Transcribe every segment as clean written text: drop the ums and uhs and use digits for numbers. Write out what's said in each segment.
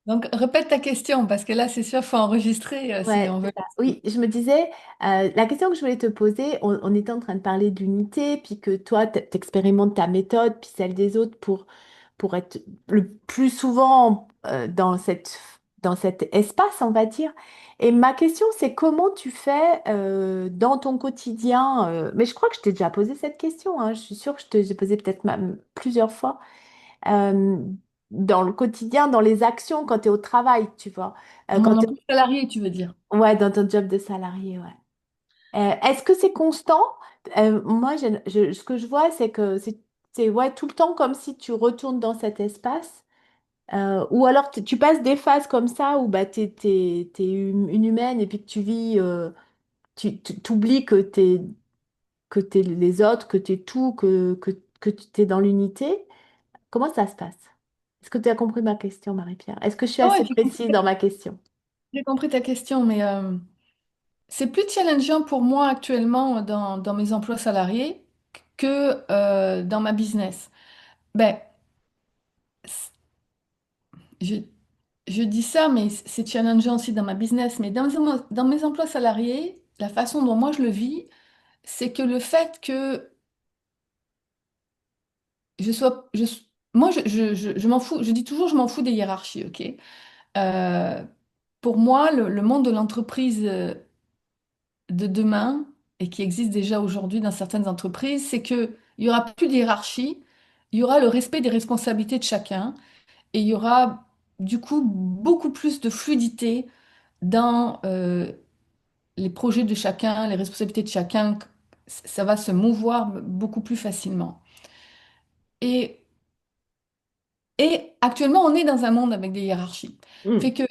Donc, répète ta question, parce que là, c'est sûr, il faut enregistrer si Ouais, on c'est veut. ça. Oui, je me disais, la question que je voulais te poser, on était en train de parler d'unité, puis que toi, t'expérimentes ta méthode, puis celle des autres pour être le plus souvent dans cet espace, on va dire. Et ma question, c'est comment tu fais dans ton quotidien, mais je crois que je t'ai déjà posé cette question, hein, je suis sûre que j'ai posé peut-être même plusieurs fois, euh, dans le quotidien, dans les actions, quand tu es au travail, tu vois. Mon emploi salarié, tu veux dire? Ouais, dans ton job de salarié, ouais. Est-ce que c'est constant? Moi, ce que je vois, c'est que c'est ouais, tout le temps comme si tu retournes dans cet espace. Ou alors tu passes des phases comme ça où bah, t'es une humaine et puis que tu vis, t'oublies que t'es les autres, que t'es tout, que tu es dans l'unité. Comment ça se passe? Est-ce que tu as compris ma question, Marie-Pierre? Est-ce que je suis Ah ouais, assez précise dans ma question? j'ai compris ta question, mais c'est plus challengeant pour moi actuellement dans mes emplois salariés que dans ma business. Ben, c- je, je dis ça, mais c'est challengeant aussi dans ma business. Mais dans mes emplois salariés, la façon dont moi je le vis, c'est que le fait que je sois, moi je m'en fous, je dis toujours je m'en fous des hiérarchies, ok? Euh, pour moi, le monde de l'entreprise de demain, et qui existe déjà aujourd'hui dans certaines entreprises, c'est qu'il n'y aura plus de hiérarchie, il y aura le respect des responsabilités de chacun, et il y aura du coup beaucoup plus de fluidité dans les projets de chacun, les responsabilités de chacun. Ça va se mouvoir beaucoup plus facilement. Et, et actuellement, on est dans un monde avec des hiérarchies. Fait Hmm. que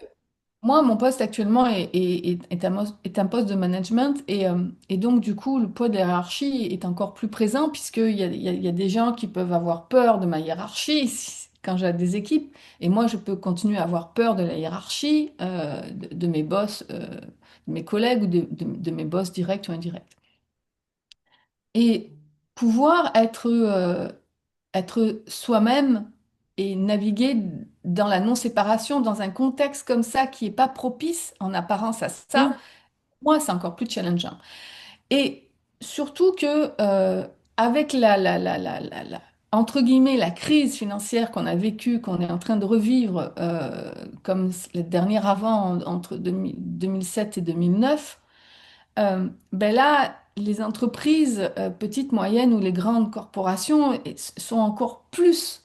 moi, mon poste actuellement est un poste de management et donc du coup, le poids de la hiérarchie est encore plus présent puisqu'il y a des gens qui peuvent avoir peur de ma hiérarchie quand j'ai des équipes et moi, je peux continuer à avoir peur de la hiérarchie de mes boss, de mes collègues ou de mes boss directs ou indirects. Et pouvoir être soi-même et naviguer dans la non-séparation, dans un contexte comme ça qui n'est pas propice en apparence à ça, Hmm. moi, c'est encore plus challengeant. Et surtout que avec entre guillemets, la crise financière qu'on a vécue, qu'on est en train de revivre, comme la dernière avant, entre 2007 et 2009, ben là, les entreprises, petites, moyennes ou les grandes corporations sont encore plus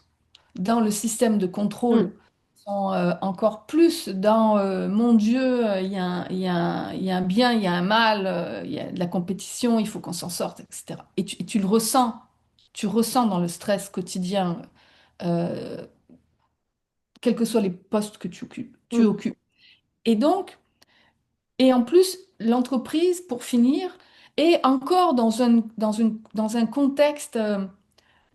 dans le système de contrôle, Hmm. sont encore plus dans mon Dieu, il y a il y a un bien, il y a un mal, il y a de la compétition, il faut qu'on s'en sorte, etc. Et tu le ressens, tu ressens dans le stress quotidien, euh, quels que soient les postes que tu Hmm. occupes. Et donc, et en plus, l'entreprise, pour finir, est encore dans un contexte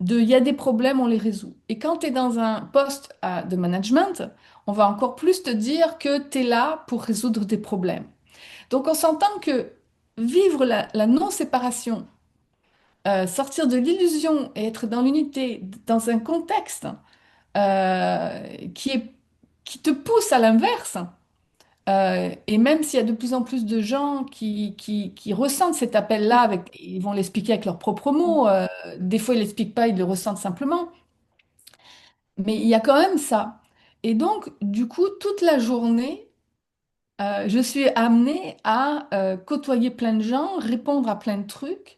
il y a des problèmes, on les résout. Et quand tu es dans un poste de management, on va encore plus te dire que tu es là pour résoudre des problèmes. Donc on s'entend que vivre la non-séparation, sortir de l'illusion et être dans l'unité, dans un contexte qui qui te pousse à l'inverse, et même s'il y a de plus en plus de gens qui ressentent cet appel-là, ils vont l'expliquer avec leurs propres mots, des fois ils ne l'expliquent pas, ils le ressentent simplement. Mais il y a quand même ça. Et donc, du coup, toute la journée, je suis amenée à côtoyer plein de gens, répondre à plein de trucs.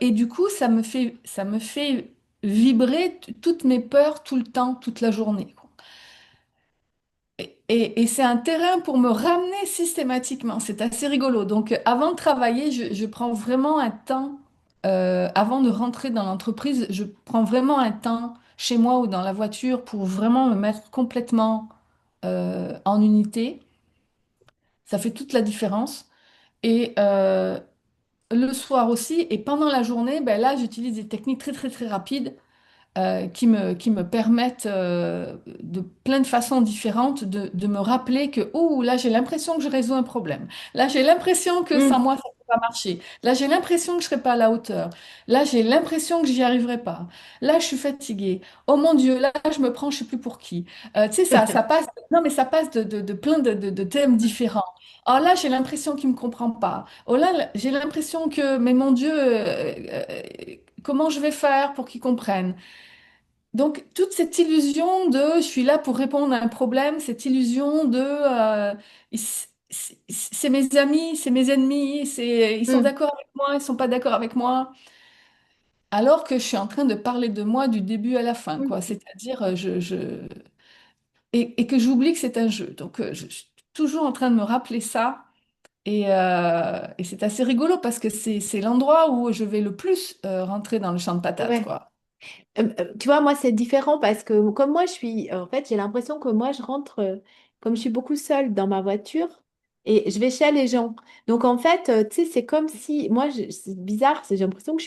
Et du coup, ça me fait vibrer toutes mes peurs tout le temps, toute la journée, quoi. Et c'est un terrain pour me ramener systématiquement. C'est assez rigolo. Donc, avant de travailler, je prends vraiment un temps, avant de rentrer dans l'entreprise, je prends vraiment un temps chez moi ou dans la voiture pour vraiment me mettre complètement en unité. Ça fait toute la différence. Et le soir aussi, et pendant la journée, ben là, j'utilise des techniques très, très, très rapides qui me permettent de plein de façons différentes de me rappeler que, oh, là, j'ai l'impression que je résous un problème. Là, j'ai l'impression que sans Hmm. moi, ça. pas marcher. Là, j'ai l'impression que je serai pas à la hauteur. Là, j'ai l'impression que j'y arriverai pas. Là, je suis fatiguée. Oh mon Dieu, là, je me prends, je sais plus pour qui. Tu sais, ça passe. Non, mais ça passe de plein de thèmes différents. Oh là, j'ai l'impression qu'il me comprend pas. Oh là, j'ai l'impression que, mais mon Dieu, comment je vais faire pour qu'il comprenne? Donc, toute cette illusion de je suis là pour répondre à un problème, cette illusion de c'est mes amis, c'est mes ennemis, ils sont Hmm. d'accord avec moi, ils sont pas d'accord avec moi, alors que je suis en train de parler de moi du début à la fin, quoi. Hmm. C'est-à-dire, et que j'oublie que c'est un jeu. Donc, je suis toujours en train de me rappeler ça. Et c'est assez rigolo parce que c'est l'endroit où je vais le plus rentrer dans le champ de patates, Ouais. quoi. Tu vois, moi, c'est différent parce que comme moi, je suis, en fait, j'ai l'impression que moi, je rentre, comme je suis beaucoup seule dans ma voiture et je vais chez les gens. Donc, en fait, tu sais, c'est comme si, moi, c'est bizarre, j'ai l'impression que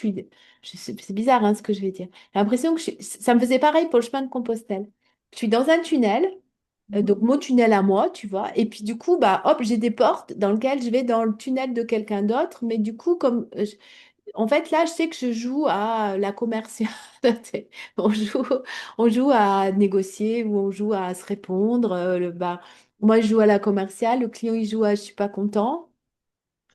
c'est bizarre, hein, ce que je vais dire. J'ai l'impression que ça me faisait pareil pour le chemin de Compostelle. Je suis dans un tunnel, donc mon tunnel à moi, tu vois, et puis du coup, bah, hop, j'ai des portes dans lesquelles je vais dans le tunnel de quelqu'un d'autre, mais du coup, comme en fait, là, je sais que je joue à la commerciale. On joue, on joue à négocier ou on joue à se répondre. Moi, je joue à la commerciale, le client, il joue à je suis pas content.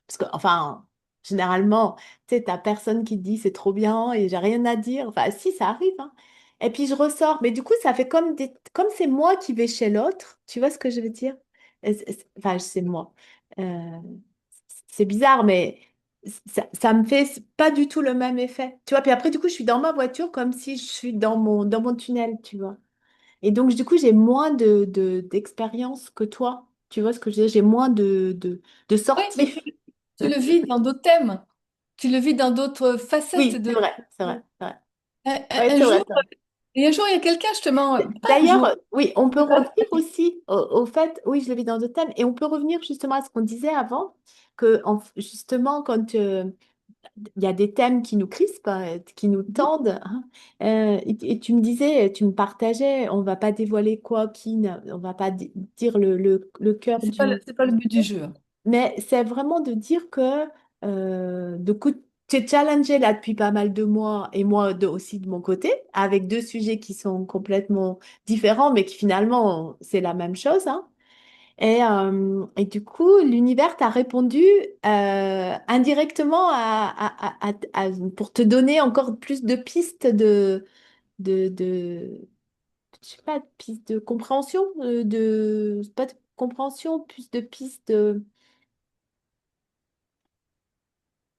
Parce que, enfin, généralement, tu sais, t'as personne qui te dit c'est trop bien et j'ai rien à dire. Enfin, si, ça arrive, hein. Et puis je ressors. Mais du coup, ça fait comme c'est moi qui vais chez l'autre. Tu vois ce que je veux dire? Enfin, c'est moi. Euh, c'est bizarre, mais ça me fait pas du tout le même effet. Tu vois, puis après, du coup, je suis dans ma voiture comme si je suis dans mon tunnel, tu vois. Et donc, du coup, j'ai moins d'expérience que toi. Tu vois ce que je veux dire? J'ai moins de Oui, mais sorties. tu le vis dans d'autres thèmes. Tu le vis dans d'autres facettes Oui, de... c'est vrai, c'est vrai, c'est vrai. Un, Ouais, un c'est vrai, jour, c'est vrai. et un jour, il y a quelqu'un, justement, pas un D'ailleurs, jour, oui, on peut revenir aussi au fait, oui, je le vis dans d'autres thèmes, et on peut revenir justement à ce qu'on disait avant, que justement, quand il y a des thèmes qui nous crispent, hein, qui nous tendent, hein, et tu me disais, tu me partageais, on va pas dévoiler quoi, on va pas dire le cœur du... c'est pas le but du jeu. Mais c'est vraiment de dire que tu es challengé là depuis pas mal de mois et moi aussi de mon côté, avec deux sujets qui sont complètement différents, mais qui finalement, c'est la même chose, hein. Et du coup, l'univers t'a répondu indirectement pour te donner encore plus de pistes de je sais pas, de pistes de compréhension, pas de compréhension, plus de pistes.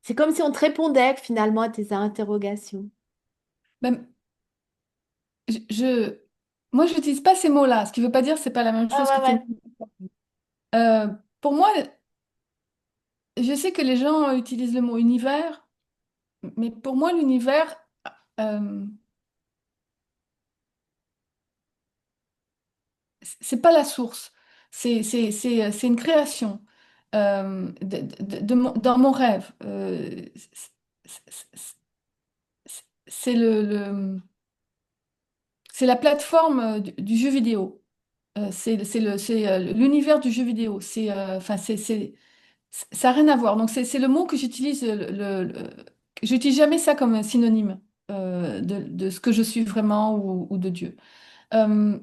C'est comme si on te répondait finalement à tes interrogations. Même, moi, je n'utilise pas ces mots-là, ce qui ne veut pas dire que c'est pas la même Ouais, chose que ouais, tu... ouais. Pour moi, je sais que les gens utilisent le mot univers, mais pour moi, l'univers, euh, c'est pas la source. C'est une création dans mon rêve. C'est c'est la plateforme du jeu vidéo. C'est l'univers du jeu vidéo. Enfin, ça n'a rien à voir. Donc, c'est le mot que j'utilise. J'utilise jamais ça comme un synonyme de ce que je suis vraiment ou de Dieu. Euh,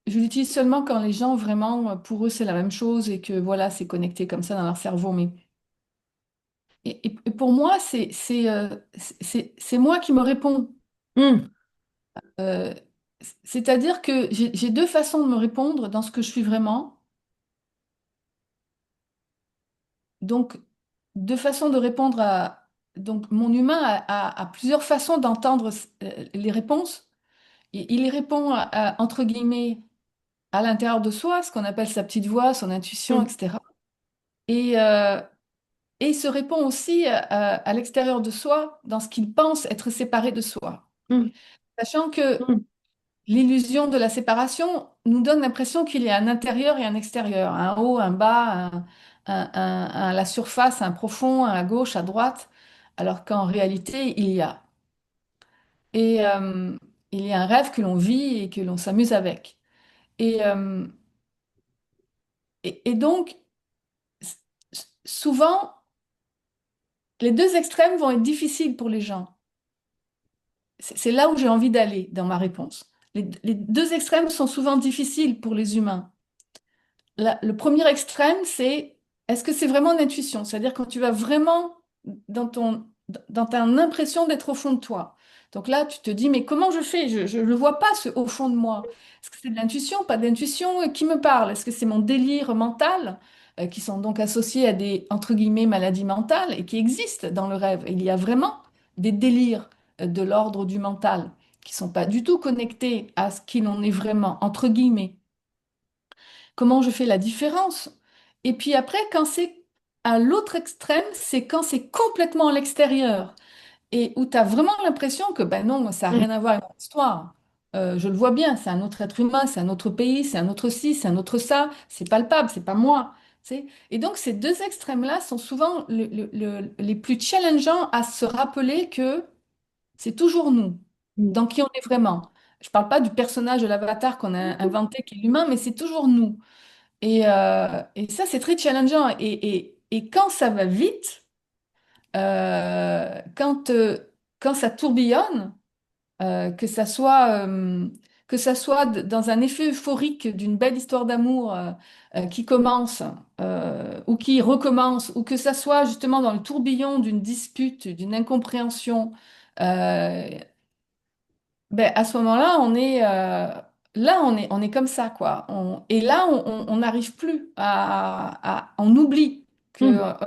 je l'utilise seulement quand les gens, vraiment, pour eux, c'est la même chose et que voilà, c'est connecté comme ça dans leur cerveau. Mais et pour moi, c'est moi qui me réponds. Hmm, Euh, C'est-à-dire que j'ai deux façons de me répondre dans ce que je suis vraiment. Donc, deux façons de répondre à... Donc, mon humain a plusieurs façons d'entendre les réponses. Et il y répond, entre guillemets, à l'intérieur de soi, ce qu'on appelle sa petite voix, son intuition, hmm, etc. Et, euh, et il se répond aussi à l'extérieur de soi, dans ce qu'il pense être séparé de soi. hmm, Sachant que hmm, l'illusion de la séparation nous donne l'impression qu'il y a un intérieur et un extérieur, un haut, un bas, la surface, un profond, un à gauche, à droite, alors qu'en réalité, et, euh, il y a un rêve que l'on vit et que l'on s'amuse avec. Et, euh, et donc, souvent, les deux extrêmes vont être difficiles pour les gens. C'est là où j'ai envie d'aller dans ma réponse. Les deux extrêmes sont souvent difficiles pour les humains. Le premier extrême, c'est est-ce que c'est vraiment l'intuition? C'est-à-dire quand tu vas vraiment dans dans ta impression d'être au fond de toi. Donc là, tu te dis, mais comment je fais? Je ne le vois pas, ce au fond de moi. Est-ce que c'est de l'intuition, pas d'intuition? Qui me parle? Est-ce que c'est mon délire mental, qui sont donc associés à des, entre guillemets, maladies mentales et qui existent dans le rêve? Il y a vraiment des délires de l'ordre du mental qui sont pas du tout connectés à ce qu'il en est vraiment, entre guillemets. Comment je fais la différence? Et puis après, quand c'est à l'autre extrême, c'est quand c'est complètement à l'extérieur et où tu as vraiment l'impression que ben non, ça n'a Mm. rien à voir avec l'histoire. Je le vois bien, c'est un autre être humain, c'est un autre pays, c'est un autre ci, c'est un autre ça, c'est palpable, c'est pas moi. Tu sais. Et donc ces deux extrêmes-là sont souvent les plus challengeants à se rappeler que c'est toujours nous, Mm. dans qui on est vraiment. Je parle pas du personnage de l'avatar qu'on a inventé qui est l'humain, mais c'est toujours nous. Et ça, c'est très challengeant. Et quand ça va vite, quand, quand ça tourbillonne, que ça soit dans un effet euphorique d'une belle histoire d'amour qui commence ou qui recommence, ou que ça soit justement dans le tourbillon d'une dispute, d'une incompréhension, euh, ben, à ce moment-là, on est comme ça, quoi. Et là, on n'arrive plus on oublie que, Mm.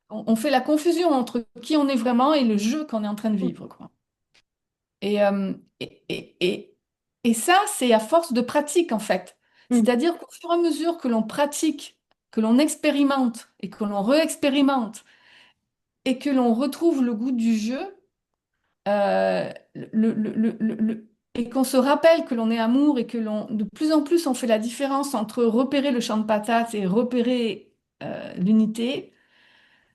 on fait la confusion entre qui on est vraiment et le jeu qu'on est en train de Mm. vivre, quoi. Et, euh, et, et, et, et ça, c'est à force de pratique, en fait. Mm. C'est-à-dire qu'au fur et à mesure que l'on pratique, que l'on expérimente et que l'on réexpérimente et que l'on retrouve le goût du jeu, et qu'on se rappelle que l'on est amour et que de plus en plus on fait la différence entre repérer le champ de patates et repérer l'unité,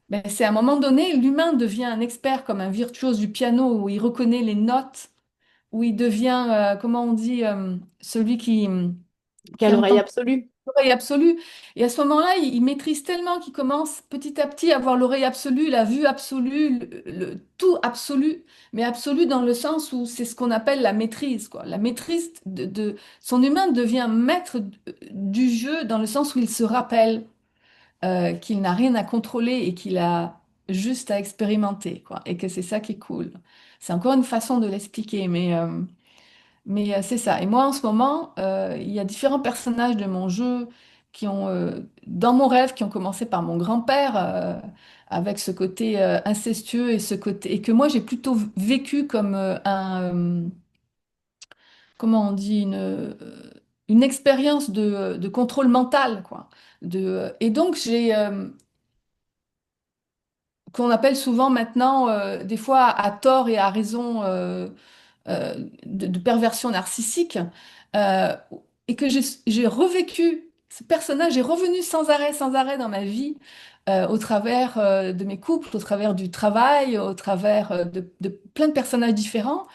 ben, c'est à un moment donné, l'humain devient un expert comme un virtuose du piano où il reconnaît les notes, où il devient, comment on dit, celui qui Quelle oreille entend absolue. l'oreille absolue. Et à ce moment-là, il maîtrise tellement qu'il commence petit à petit à avoir l'oreille absolue, la vue absolue, le tout absolu, mais absolu dans le sens où c'est ce qu'on appelle la maîtrise, quoi. La maîtrise son humain devient maître du jeu dans le sens où il se rappelle qu'il n'a rien à contrôler et qu'il a juste à expérimenter, quoi. Et que c'est ça qui est cool. C'est encore une façon de l'expliquer, mais c'est ça. Et moi, en ce moment, il y a différents personnages de mon jeu dans mon rêve, qui ont commencé par mon grand-père, avec ce côté incestueux et ce côté, et que moi, j'ai plutôt vécu comme comment on dit, une expérience de contrôle mental, quoi. Et donc, qu'on appelle souvent maintenant, des fois à tort et à raison, de perversion narcissique, euh, et que j'ai revécu ce personnage est revenu sans arrêt dans ma vie, au travers de mes couples, au travers du travail, au travers de plein de personnages différents,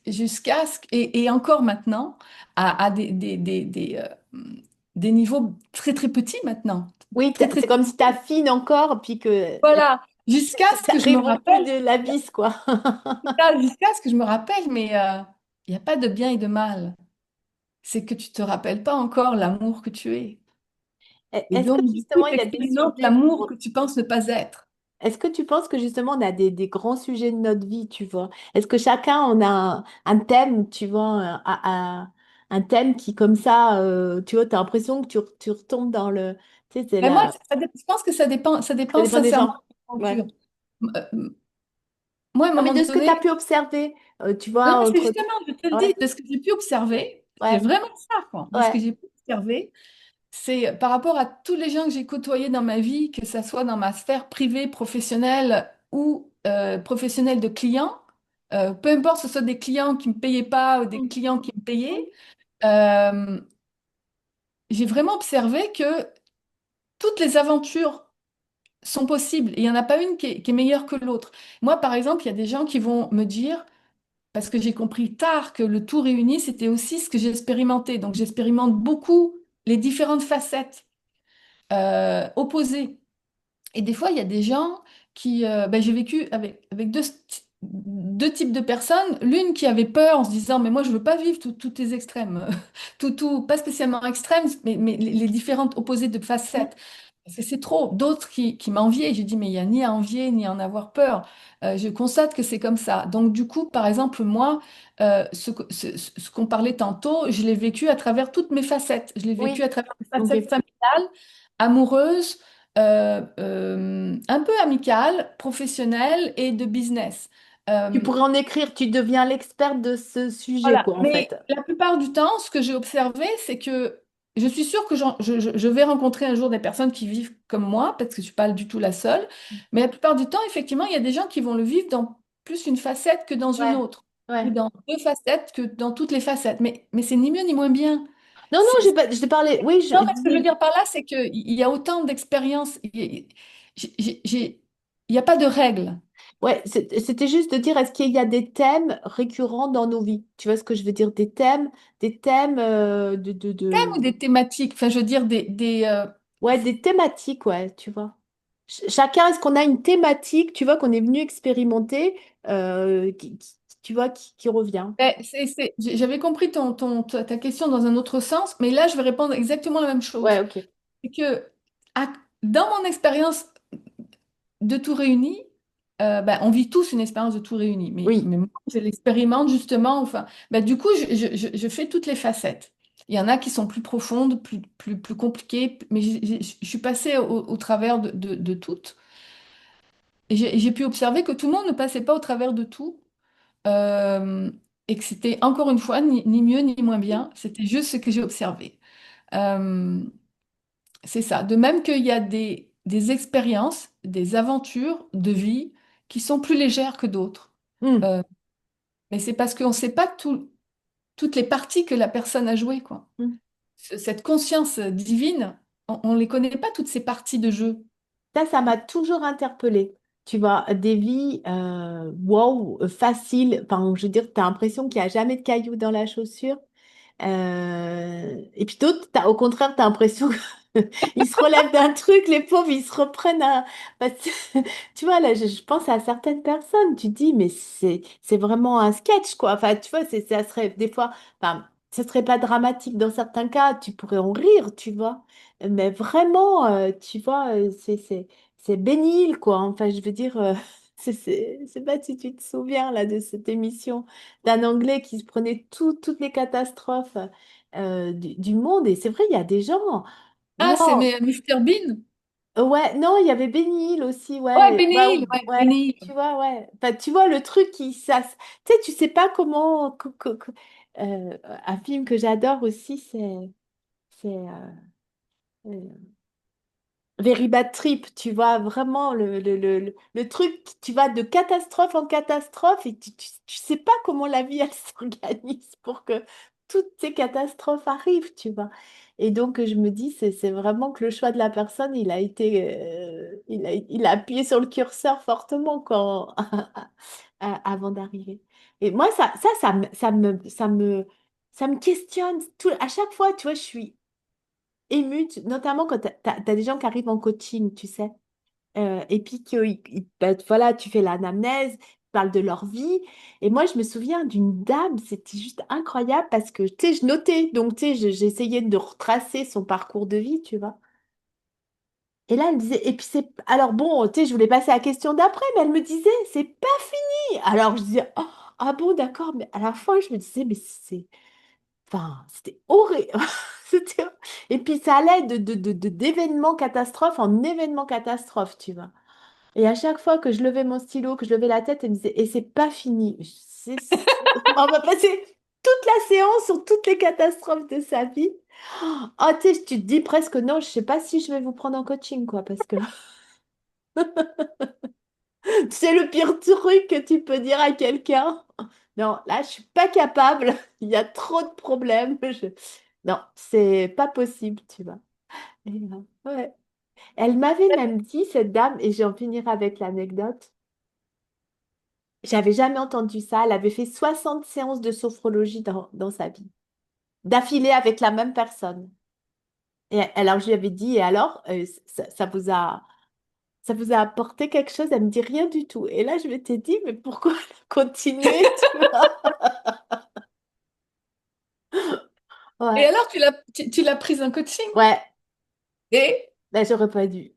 jusqu'à et encore maintenant, à des niveaux très très petits maintenant. Oui, Très très c'est comme si tu affines encore, puis que Voilà, jusqu'à ce que je me t'arrives au bout rappelle. de l'abysse, quoi. Jusqu'à ce que je me rappelle, mais il n'y a pas de bien et de mal. C'est que tu te rappelles pas encore l'amour que tu es. Et Est-ce que donc, du coup, justement, il tu y a des expérimentes sujets l'amour que tu penses ne pas être. Est-ce que tu penses que justement on a des grands sujets de notre vie, tu vois? Est-ce que chacun on a un thème, tu vois, un thème qui comme ça, tu vois, tu as l'impression que tu retombes dans le... Tu sais, c'est Mais moi, la... je pense que ça Ça dépend dépend des sincèrement gens. de Ouais. l'aventure. Moi, à un Non, mais moment de ce que tu donné, as pu observer, tu non, vois, mais c'est entre... justement, je te le dis, Ouais, de ce que j'ai pu observer, c'est ouais, vraiment ça, quoi. De ce que ouais. j'ai pu observer, c'est par rapport à tous les gens que j'ai côtoyés dans ma vie, que ce soit dans ma sphère privée, professionnelle ou professionnelle de clients, peu importe que ce soit des clients qui ne me payaient pas ou des Mm, clients qui me mm. payaient, euh, j'ai vraiment observé que toutes les aventures sont possibles. Et il n'y en a pas une qui est meilleure que l'autre. Moi, par exemple, il y a des gens qui vont me dire, parce que j'ai compris tard que le tout réuni, c'était aussi ce que j'ai expérimenté. Donc, j'expérimente beaucoup les différentes facettes opposées. Et des fois, il y a des gens ben, j'ai vécu avec deux types de personnes. L'une qui avait peur en se disant, mais moi, je veux pas vivre tous tes extrêmes. Pas spécialement extrêmes, mais les différentes opposées de Mm. facettes. Parce que c'est trop. D'autres qui m'enviaient. J'ai dit, mais il n'y a ni à envier, ni à en avoir peur. Je constate que c'est comme ça. Donc, du coup, par exemple, moi, ce qu'on parlait tantôt, je l'ai vécu à travers toutes mes facettes. Je l'ai vécu Oui, à travers mes ok. facettes familiales, amoureuses, un peu amicale, professionnelle et de business. Tu Euh, pourrais en écrire, tu deviens l'experte de ce sujet, voilà. quoi, en Mais fait. la plupart du temps, ce que j'ai observé, c'est que je suis sûre que je vais rencontrer un jour des personnes qui vivent comme moi, parce que je ne suis pas du tout la seule. Mais la plupart du temps, effectivement, il y a des gens qui vont le vivre dans plus une facette que dans une Ouais, autre, ou ouais. dans deux facettes que dans toutes les facettes. Mais c'est ni mieux ni moins bien. Non, non, j'ai pas, je t'ai parlé. Oui, je Non, mais ce que je veux dis. dire par là, c'est qu'il y a autant d'expériences. Il n'y a pas de règles. Ouais, c'était juste de dire, est-ce qu'il y a des thèmes récurrents dans nos vies? Tu vois ce que je veux dire? Des thèmes Thèmes ou des thématiques, enfin, je veux dire ouais, des thématiques, ouais, tu vois. Chacun, est-ce qu'on a une thématique, tu vois, qu'on est venu expérimenter, tu vois, qui revient? j'avais compris ta question dans un autre sens, mais là, je vais répondre exactement la même Ouais, chose. ok. C'est que dans mon expérience de tout réuni, ben, on vit tous une expérience de tout réuni, Oui. mais moi, je l'expérimente justement. Enfin, ben, du coup, je fais toutes les facettes. Il y en a qui sont plus profondes, plus compliquées, mais je suis passée au travers de toutes. Et j'ai pu observer que tout le monde ne passait pas au travers de tout. euh, et que c'était encore une fois ni mieux ni moins bien, c'était juste ce que j'ai observé. Euh, c'est ça. De même qu'il y a des expériences, des aventures de vie qui sont plus légères que d'autres. Hmm, Euh, mais c'est parce qu'on ne sait pas toutes les parties que la personne a jouées, quoi. hmm. Cette conscience divine, on ne les connaît pas toutes ces parties de jeu. Ça m'a toujours interpellée. Tu vois, des vies, wow, faciles. Enfin, je veux dire, tu as l'impression qu'il n'y a jamais de cailloux dans la chaussure. Et puis d'autres, au contraire, tu as l'impression qu'ils se relèvent d'un truc, les pauvres, ils se reprennent à... parce que, tu vois, là, je pense à certaines personnes, tu dis, mais c'est vraiment un sketch, quoi. Enfin, tu vois, ça serait des fois... Enfin, ce serait pas dramatique dans certains cas, tu pourrais en rire, tu vois. Mais vraiment, tu vois, c'est bénil, quoi. Enfin, je veux dire, c'est pas si tu te souviens, là, de cette émission d'un Anglais qui se prenait toutes les catastrophes du monde. Et c'est vrai, il y a des gens. Ah, c'est Wow. Mr Bean. Ouais, non, il y avait Benny Hill aussi, Ouais, ouais. Ouais, Benny Hill, ouais, ouais, Benny Hill. tu vois, ouais. Enfin, tu vois, le truc qui, ça, tu sais, tu sais pas comment. Un film que j'adore aussi, c'est Very Bad Trip, tu vois, vraiment le truc, tu vas de catastrophe en catastrophe et tu sais pas comment la vie, elle s'organise pour que toutes ces catastrophes arrivent, tu vois. Et donc, je me dis, c'est vraiment que le choix de la personne, il a été, il a appuyé sur le curseur fortement avant d'arriver. Et moi, ça me questionne tout, à chaque fois, tu vois, je suis émue, notamment quand tu as des gens qui arrivent en coaching, tu sais, et puis que, ben, voilà, tu fais l'anamnèse, tu parles de leur vie. Et moi, je me souviens d'une dame, c'était juste incroyable parce que, tu sais, je notais, donc, tu sais, j'essayais de retracer son parcours de vie, tu vois. Et là, elle me disait, et puis c'est, alors bon, tu sais, je voulais passer à la question d'après, mais elle me disait, c'est pas fini. Alors, je disais, oh, ah bon, d'accord, mais à la fin, je me disais, mais c'est, enfin, c'était horrible. C'était... Et puis ça allait d'événement catastrophe en événement catastrophe, tu vois. Et à chaque fois que je levais mon stylo, que je levais la tête, elle me disait, et c'est pas fini. On va passer toute la séance sur toutes les catastrophes de sa vie. Oh, tu sais, tu te dis presque non, je sais pas si je vais vous prendre en coaching, quoi, parce que c'est le pire truc que tu peux dire à quelqu'un. Non, là, je suis pas capable. Il y a trop de problèmes. Non, c'est pas possible, tu vois. Et, ouais. Elle m'avait même dit, cette dame, et j'en finirai avec l'anecdote, j'avais jamais entendu ça, elle avait fait 60 séances de sophrologie dans sa vie, d'affilée avec la même personne. Et alors, je lui avais dit, et alors, ça vous a... Ça vous a apporté quelque chose? Elle me dit rien du tout. Et là, je m'étais dit, mais pourquoi continuer, tu vois? Et Ouais, alors, tu l'as prise en coaching ouais, et là, j'aurais pas dû.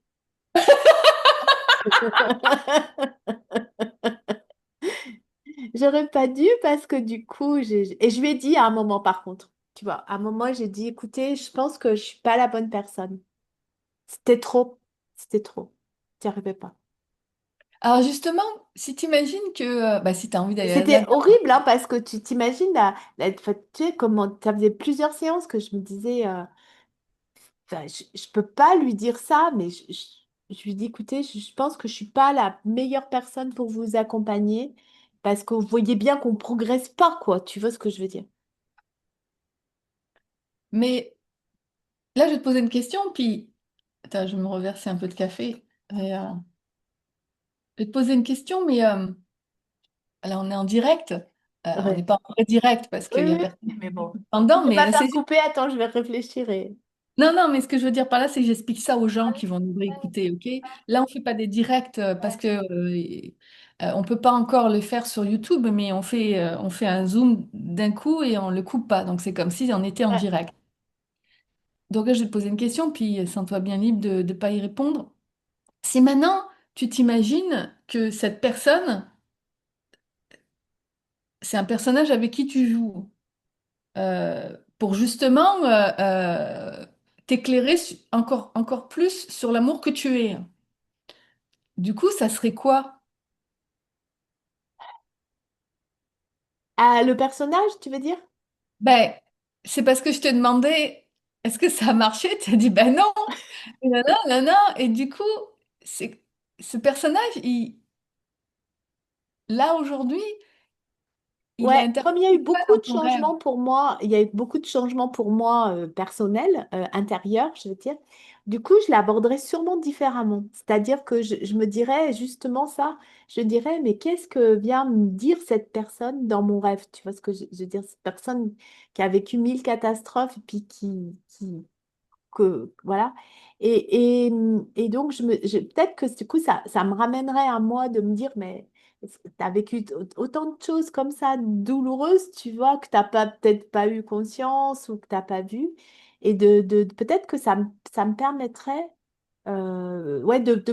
J'aurais pas dû parce que du coup, et je lui ai dit à un moment par contre, tu vois, à un moment, j'ai dit, écoutez, je pense que je suis pas la bonne personne. C'était trop, c'était trop. J'y arrivais pas. alors justement, si tu imagines que bah, si tu as envie Et d'aller c'était là-dedans, horrible, hein, parce que tu t'imagines, enfin, tu sais, comment, ça faisait plusieurs séances que je me disais, enfin, je peux pas lui dire ça, mais je lui dis, écoutez, je pense que je suis pas la meilleure personne pour vous accompagner parce que vous voyez bien qu'on progresse pas, quoi. Tu vois ce que je veux dire? mais là, je vais te poser une question, puis attends, je vais me reverser un peu de café. Et, je vais te poser une question, mais là, on est en direct. On n'est Ouais. pas en vrai direct parce Oui, qu'il y a oui, personne mais bon. Je pendant, vais mais pas c'est faire juste. couper, attends, je vais réfléchir Non, non, mais ce que je veux dire par là, c'est que j'explique ça aux gens qui vont nous écouter, ok? Là, on fait pas des directs parce que on peut pas encore le faire sur YouTube, mais on fait un zoom d'un coup et on le coupe pas. Donc c'est comme si on était en Ouais. direct. Donc là, je vais te poser une question, puis sens-toi bien libre de ne pas y répondre. Si maintenant tu t'imagines que cette personne, c'est un personnage avec qui tu joues, pour justement t'éclairer encore plus sur l'amour que tu es. Du coup, ça serait quoi? Ah, le personnage, tu veux dire? Ben, c'est parce que je te demandais, est-ce que ça a marché? Tu as dit, ben non, et nanana, nanana. Et du coup, c'est, ce personnage, là aujourd'hui, il a Ouais, comme il y a eu interprété quoi beaucoup dans de ton rêve? changements pour moi, il y a eu beaucoup de changements pour moi personnels, intérieurs, je veux dire. Du coup, je l'aborderai sûrement différemment. C'est-à-dire que je me dirais justement ça. Je dirais, mais qu'est-ce que vient me dire cette personne dans mon rêve? Tu vois ce que je veux dire? Cette personne qui a vécu 1000 catastrophes et puis voilà. Et donc, peut-être que du coup, ça me ramènerait à moi de me dire, mais tu as vécu autant de choses comme ça, douloureuses, tu vois, que tu n'as pas, peut-être pas eu conscience ou que tu n'as pas vu. Et peut-être que ça me permettrait ouais, d'être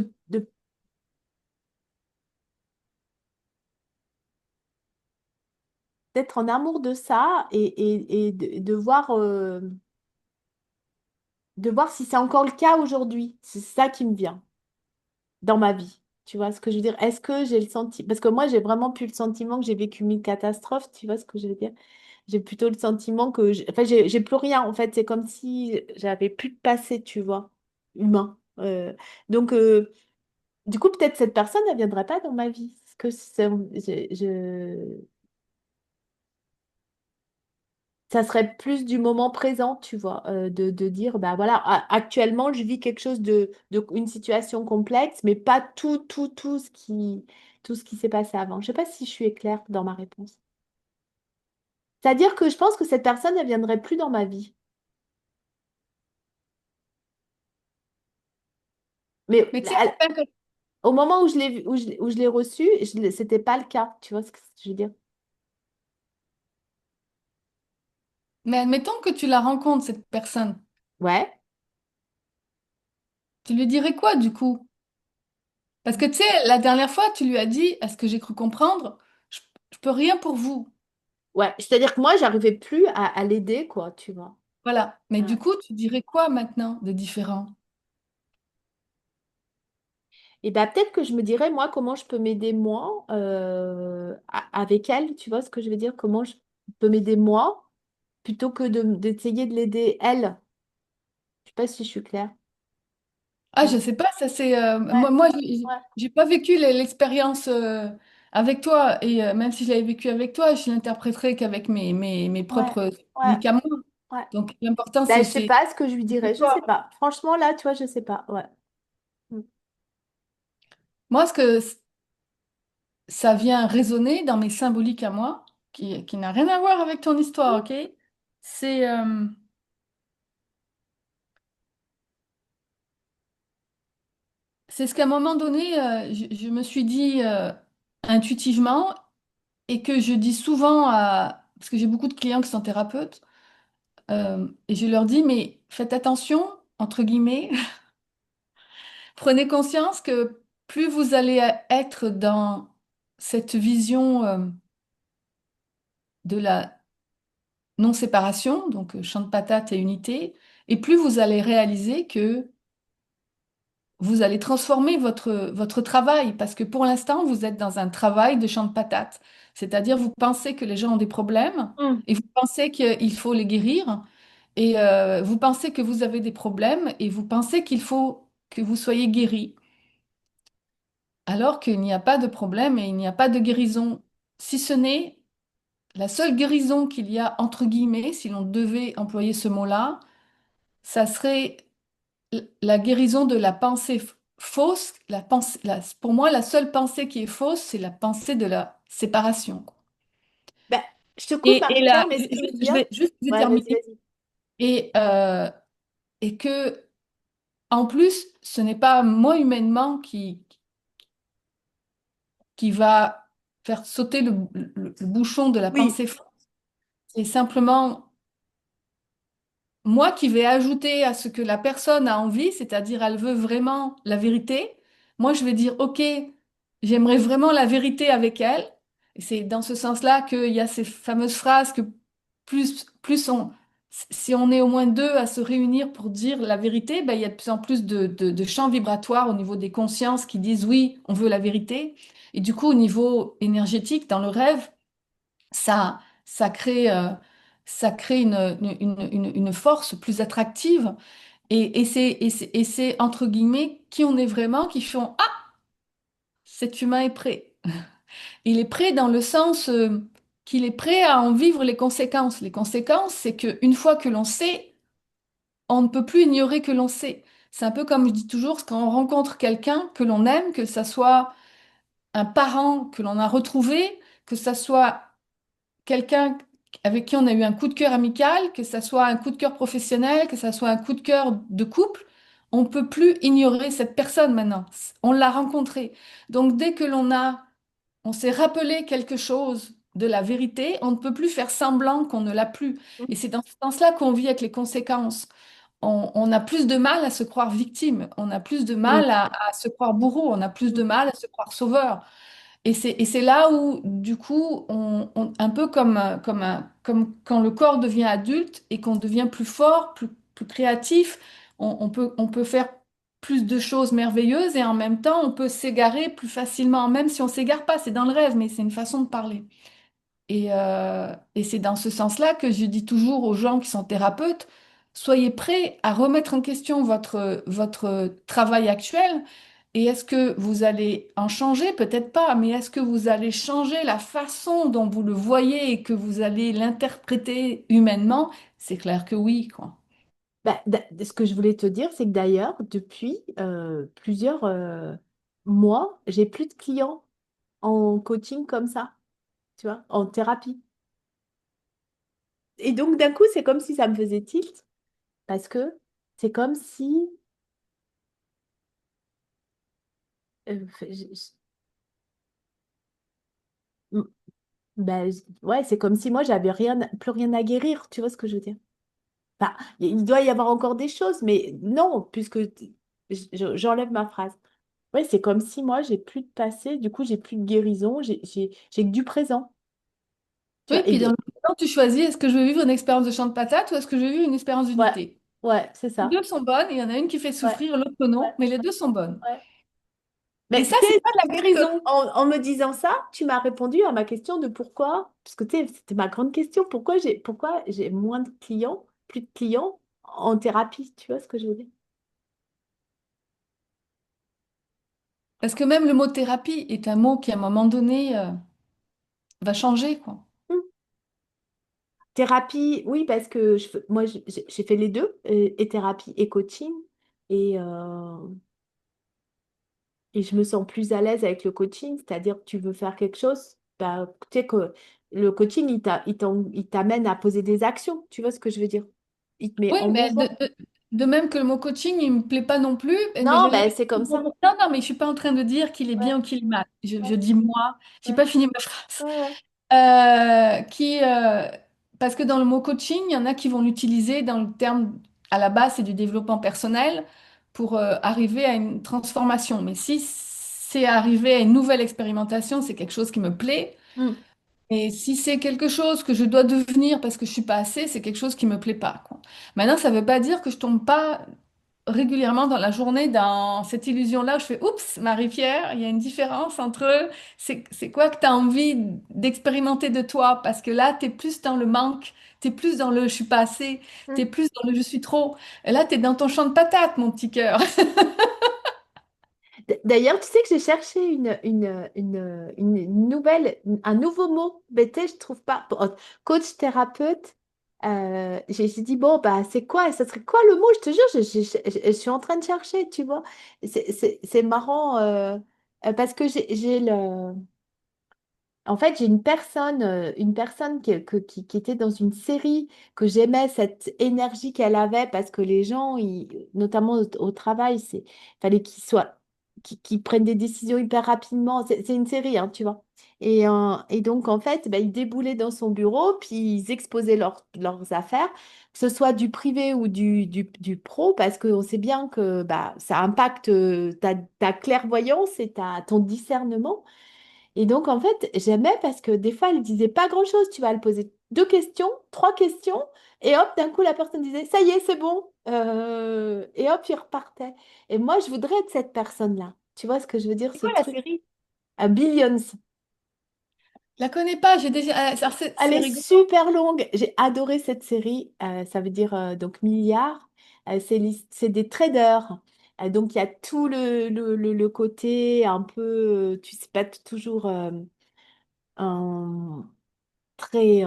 en amour de ça et de voir si c'est encore le cas aujourd'hui. C'est ça qui me vient dans ma vie. Tu vois ce que je veux dire? Est-ce que j'ai le sentiment... Parce que moi, j'ai vraiment plus le sentiment que j'ai vécu 1000 catastrophes. Tu vois ce que je veux dire? J'ai plutôt le sentiment que... Enfin, j'ai plus rien, en fait. C'est comme si j'avais plus de passé, tu vois, humain. Donc, du coup, peut-être cette personne, elle viendrait pas dans ma vie. Parce que ça serait plus du moment présent, tu vois, de dire, bah voilà, actuellement, je vis quelque chose une situation complexe, mais pas tout ce qui s'est passé avant. Je sais pas si je suis claire dans ma réponse. C'est-à-dire que je pense que cette personne, elle viendrait plus dans ma vie. Mais Mais tu sais, au moment où je l'ai où je l'ai reçue, c'était pas le cas. Tu vois ce que je veux dire? mais admettons que tu la rencontres, cette personne. Ouais. Tu lui dirais quoi du coup? Parce que tu sais, la dernière fois, tu lui as dit, à ce que j'ai cru comprendre, je, je peux rien pour vous. Ouais. C'est-à-dire que moi, j'arrivais plus à l'aider, quoi, tu vois. Voilà. Mais Ouais. du coup, tu dirais quoi maintenant de différent? Et ben peut-être que je me dirais, moi, comment je peux m'aider moi avec elle, tu vois ce que je veux dire? Comment je peux m'aider moi plutôt que d'essayer de l'aider elle. Je sais pas si je suis claire. Ah, Ouais, je sais pas, ça c'est ouais, moi ouais, j'ai pas vécu l'expérience avec toi et même si je l'avais vécu avec toi, je l'interpréterai qu'avec mes ouais, propres ouais, uniques à moi. ouais. Donc l'important Ben, je sais pas ce que je lui c'est dirais, je sais toi. pas. Franchement, là, tu vois, je sais pas. Ouais. Mm. Moi, ça vient résonner dans mes symboliques à moi, qui n'a rien à voir avec ton histoire, ok? C'est c'est ce qu'à un moment donné, je me suis dit intuitivement et que je dis souvent parce que j'ai beaucoup de clients qui sont thérapeutes, et je leur dis, mais faites attention, entre guillemets, prenez conscience que plus vous allez être dans cette vision de la non-séparation, donc champ de patates et unité, et plus vous allez réaliser que vous allez transformer votre travail, parce que pour l'instant, vous êtes dans un travail de champ de patates. C'est-à-dire, vous pensez que les gens ont des problèmes Mm. et vous pensez qu'il faut les guérir, et vous pensez que vous avez des problèmes et vous pensez qu'il faut que vous soyez guéri, alors qu'il n'y a pas de problème et il n'y a pas de guérison, si ce n'est la seule guérison qu'il y a, entre guillemets, si l'on devait employer ce mot-là, ça serait la guérison de la pensée fausse. Pour moi, la seule pensée qui est fausse, c'est la pensée de la séparation. Ben, je te coupe, Marie-Claire, mais ce qui est Je bien. vais juste je vais Ouais, vas-y, terminer. vas-y. Et, euh, et que, en plus, ce n'est pas moi humainement qui va faire sauter le bouchon de la Oui. pensée fausse. C'est simplement moi qui vais ajouter à ce que la personne a envie, c'est-à-dire elle veut vraiment la vérité. Moi, je vais dire, OK, j'aimerais vraiment la vérité avec elle. Et c'est dans ce sens-là qu'il y a ces fameuses phrases que plus si on est au moins deux à se réunir pour dire la vérité, ben, il y a de plus en plus de champs vibratoires au niveau des consciences qui disent oui, on veut la vérité. Et du coup, au niveau énergétique, dans le rêve, ça, ça crée, euh, ça crée une force plus attractive. Et c'est, entre guillemets, qui on est vraiment, qui font, ah, cet humain est prêt. Il est prêt dans le sens qu'il est prêt à en vivre les conséquences. Les conséquences, c'est qu'une fois que l'on sait, on ne peut plus ignorer que l'on sait. C'est un peu comme je dis toujours, quand on rencontre quelqu'un que l'on aime, que ça soit un parent que l'on a retrouvé, que ça soit quelqu'un avec qui on a eu un coup de cœur amical, que ça soit un coup de cœur professionnel, que ça soit un coup de cœur de couple, on ne peut plus ignorer cette personne maintenant. On l'a rencontrée. Donc dès que on s'est rappelé quelque chose de la vérité, on ne peut plus faire semblant qu'on ne l'a plus. Et c'est dans ce sens-là qu'on vit avec les conséquences. On a plus de mal à se croire victime, on a plus de Mm. mal à se croire bourreau, on a plus de mal à se croire sauveur. Et c'est là où, du coup, un peu comme quand le corps devient adulte et qu'on devient plus fort, plus créatif, on peut faire plus de choses merveilleuses et en même temps, on peut s'égarer plus facilement, même si on s'égare pas, c'est dans le rêve, mais c'est une façon de parler. Et c'est dans ce sens-là que je dis toujours aux gens qui sont thérapeutes, soyez prêts à remettre en question votre travail actuel. Et est-ce que vous allez en changer? Peut-être pas, mais est-ce que vous allez changer la façon dont vous le voyez et que vous allez l'interpréter humainement? C'est clair que oui, quoi. Bah, ce que je voulais te dire, c'est que d'ailleurs, depuis plusieurs mois, j'ai plus de clients en coaching comme ça, tu vois, en thérapie. Et donc, d'un coup, c'est comme si ça me faisait tilt, parce que c'est comme si, m- ouais, c'est comme si moi, j'avais rien, plus rien à guérir, tu vois ce que je veux dire? Enfin, il doit y avoir encore des choses, mais non, puisque j'enlève ma phrase. Ouais, c'est comme si moi, j'ai plus de passé, du coup, j'ai plus de guérison, j'ai que du présent. Tu Oui, vois, puis dans le temps, tu choisis, est-ce que je veux vivre une expérience de champ de patate ou est-ce que je veux vivre une expérience ouais, d'unité? ouais, c'est Les ça. deux sont bonnes, il y en a une qui fait Ouais, souffrir, l'autre que non, ouais, mais les deux sont bonnes. ouais. Et Mais ça, tu c'est sais, pas de la guérison. en me disant ça, tu m'as répondu à ma question de pourquoi, parce que tu sais, c'était ma grande question, pourquoi j'ai moins de clients, plus de clients en thérapie, tu vois ce que je veux dire? Parce que même le mot thérapie est un mot qui, à un moment donné, va changer, quoi. Hmm. Thérapie, oui, parce que moi, j'ai fait les deux, et thérapie et coaching, et, et je me sens plus à l'aise avec le coaching, c'est-à-dire que tu veux faire quelque chose, bah, tu sais que le coaching, il t'amène à poser des actions, tu vois ce que je veux dire? Il te met Oui, en mais mouvement. De même que le mot coaching, il me plaît pas non plus, mais Non, ben c'est comme ça. non, non, mais je suis pas en train de dire qu'il est bien ou Ouais, qu'il est mal. Je ouais, dis moi, j'ai ouais, pas fini ma phrase. ouais, ouais. Qui, parce que dans le mot coaching, il y en a qui vont l'utiliser dans le terme, à la base, c'est du développement personnel pour arriver à une transformation. Mais si c'est arriver à une nouvelle expérimentation, c'est quelque chose qui me plaît. Hmm. Et si c'est quelque chose que je dois devenir parce que je suis pas assez, c'est quelque chose qui me plaît pas, quoi. Maintenant, ça veut pas dire que je tombe pas régulièrement dans la journée dans cette illusion-là où je fais, oups, Marie-Pierre, il y a une différence entre c'est quoi que tu as envie d'expérimenter de toi, parce que là, tu es plus dans le manque, tu es plus dans le je suis pas assez, tu es Hmm. plus dans le je suis trop. Et là, tu es dans ton champ de patates, mon petit cœur. D'ailleurs, tu sais que j'ai cherché une nouvelle, un nouveau mot, mais tu sais, je trouve pas. Bon, coach thérapeute, j'ai dit, bon, bah, c'est quoi? Ça serait quoi le mot? Je te jure, je suis en train de chercher, tu vois. C'est marrant parce que j'ai le. En fait, j'ai une personne qui était dans une série que j'aimais cette énergie qu'elle avait parce que les gens, notamment au travail, fallait qu'ils prennent des décisions hyper rapidement. C'est une série, hein, tu vois. Et donc, en fait, ben, ils déboulaient dans son bureau, puis ils exposaient leurs affaires, que ce soit du privé ou du pro, parce qu'on sait bien que bah, ça impacte ta clairvoyance et ton discernement. Et donc, en fait, j'aimais parce que des fois, elle disait pas grand-chose. Tu vas elle poser deux questions, trois questions, et hop, d'un coup, la personne disait, ça y est, c'est bon. Et hop, il repartait. Et moi, je voudrais être cette personne-là. Tu vois ce que je veux dire, C'est ce quoi la truc série? à Billions. Je la connais pas, j'ai déjà. Alors, Elle c'est est rigolo. super longue. J'ai adoré cette série. Ça veut dire donc milliards. C'est des traders. Donc, il y a tout le côté un peu, tu sais pas toujours un- très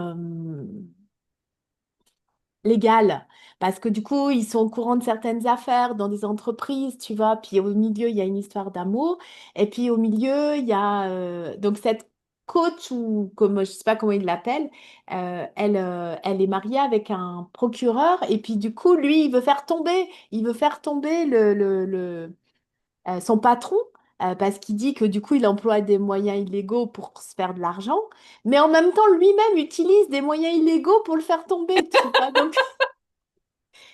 légal. Parce que du coup, ils sont au courant de certaines affaires dans des entreprises, tu vois. Puis au milieu, il y a une histoire d'amour. Et puis au milieu, il y a donc cette coach, ou comme je sais pas comment il l'appelle, elle est mariée avec un procureur. Et puis du coup, lui, il veut faire tomber son patron. Parce qu'il dit que du coup, il emploie des moyens illégaux pour se faire de l'argent, mais en même temps, lui-même utilise des moyens illégaux pour le faire tomber, tu vois. Donc,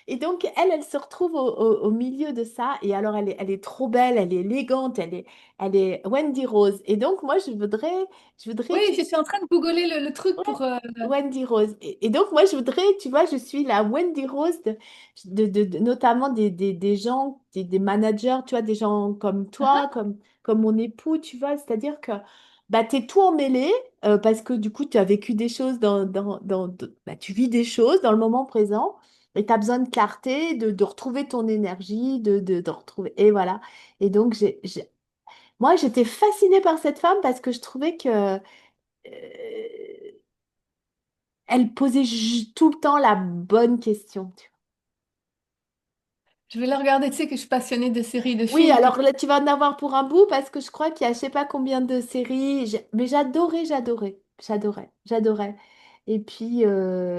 et donc, elle se retrouve au milieu de ça. Et alors, elle est trop belle, elle est élégante, elle est Wendy Rose. Et donc, moi, je voudrais, Oui, tu je suis en train de googler le truc ouais, pour. Wendy Rose. Et donc, moi, je voudrais, tu vois, je suis la Wendy Rose notamment des gens, des managers, tu vois, des gens comme toi, comme mon époux, tu vois. C'est-à-dire que bah, tu es tout emmêlé parce que du coup, tu as vécu des choses bah, tu vis des choses dans le moment présent et tu as besoin de clarté, de retrouver ton énergie, de retrouver. Et voilà. Et donc, moi, j'étais fascinée par cette femme parce que je trouvais que elle posait tout le temps la bonne question. Tu Je vais la regarder, tu sais que je suis passionnée de séries, de vois. Oui, films. alors là, tu vas en avoir pour un bout parce que je crois qu'il y a je sais pas combien de séries. Mais j'adorais.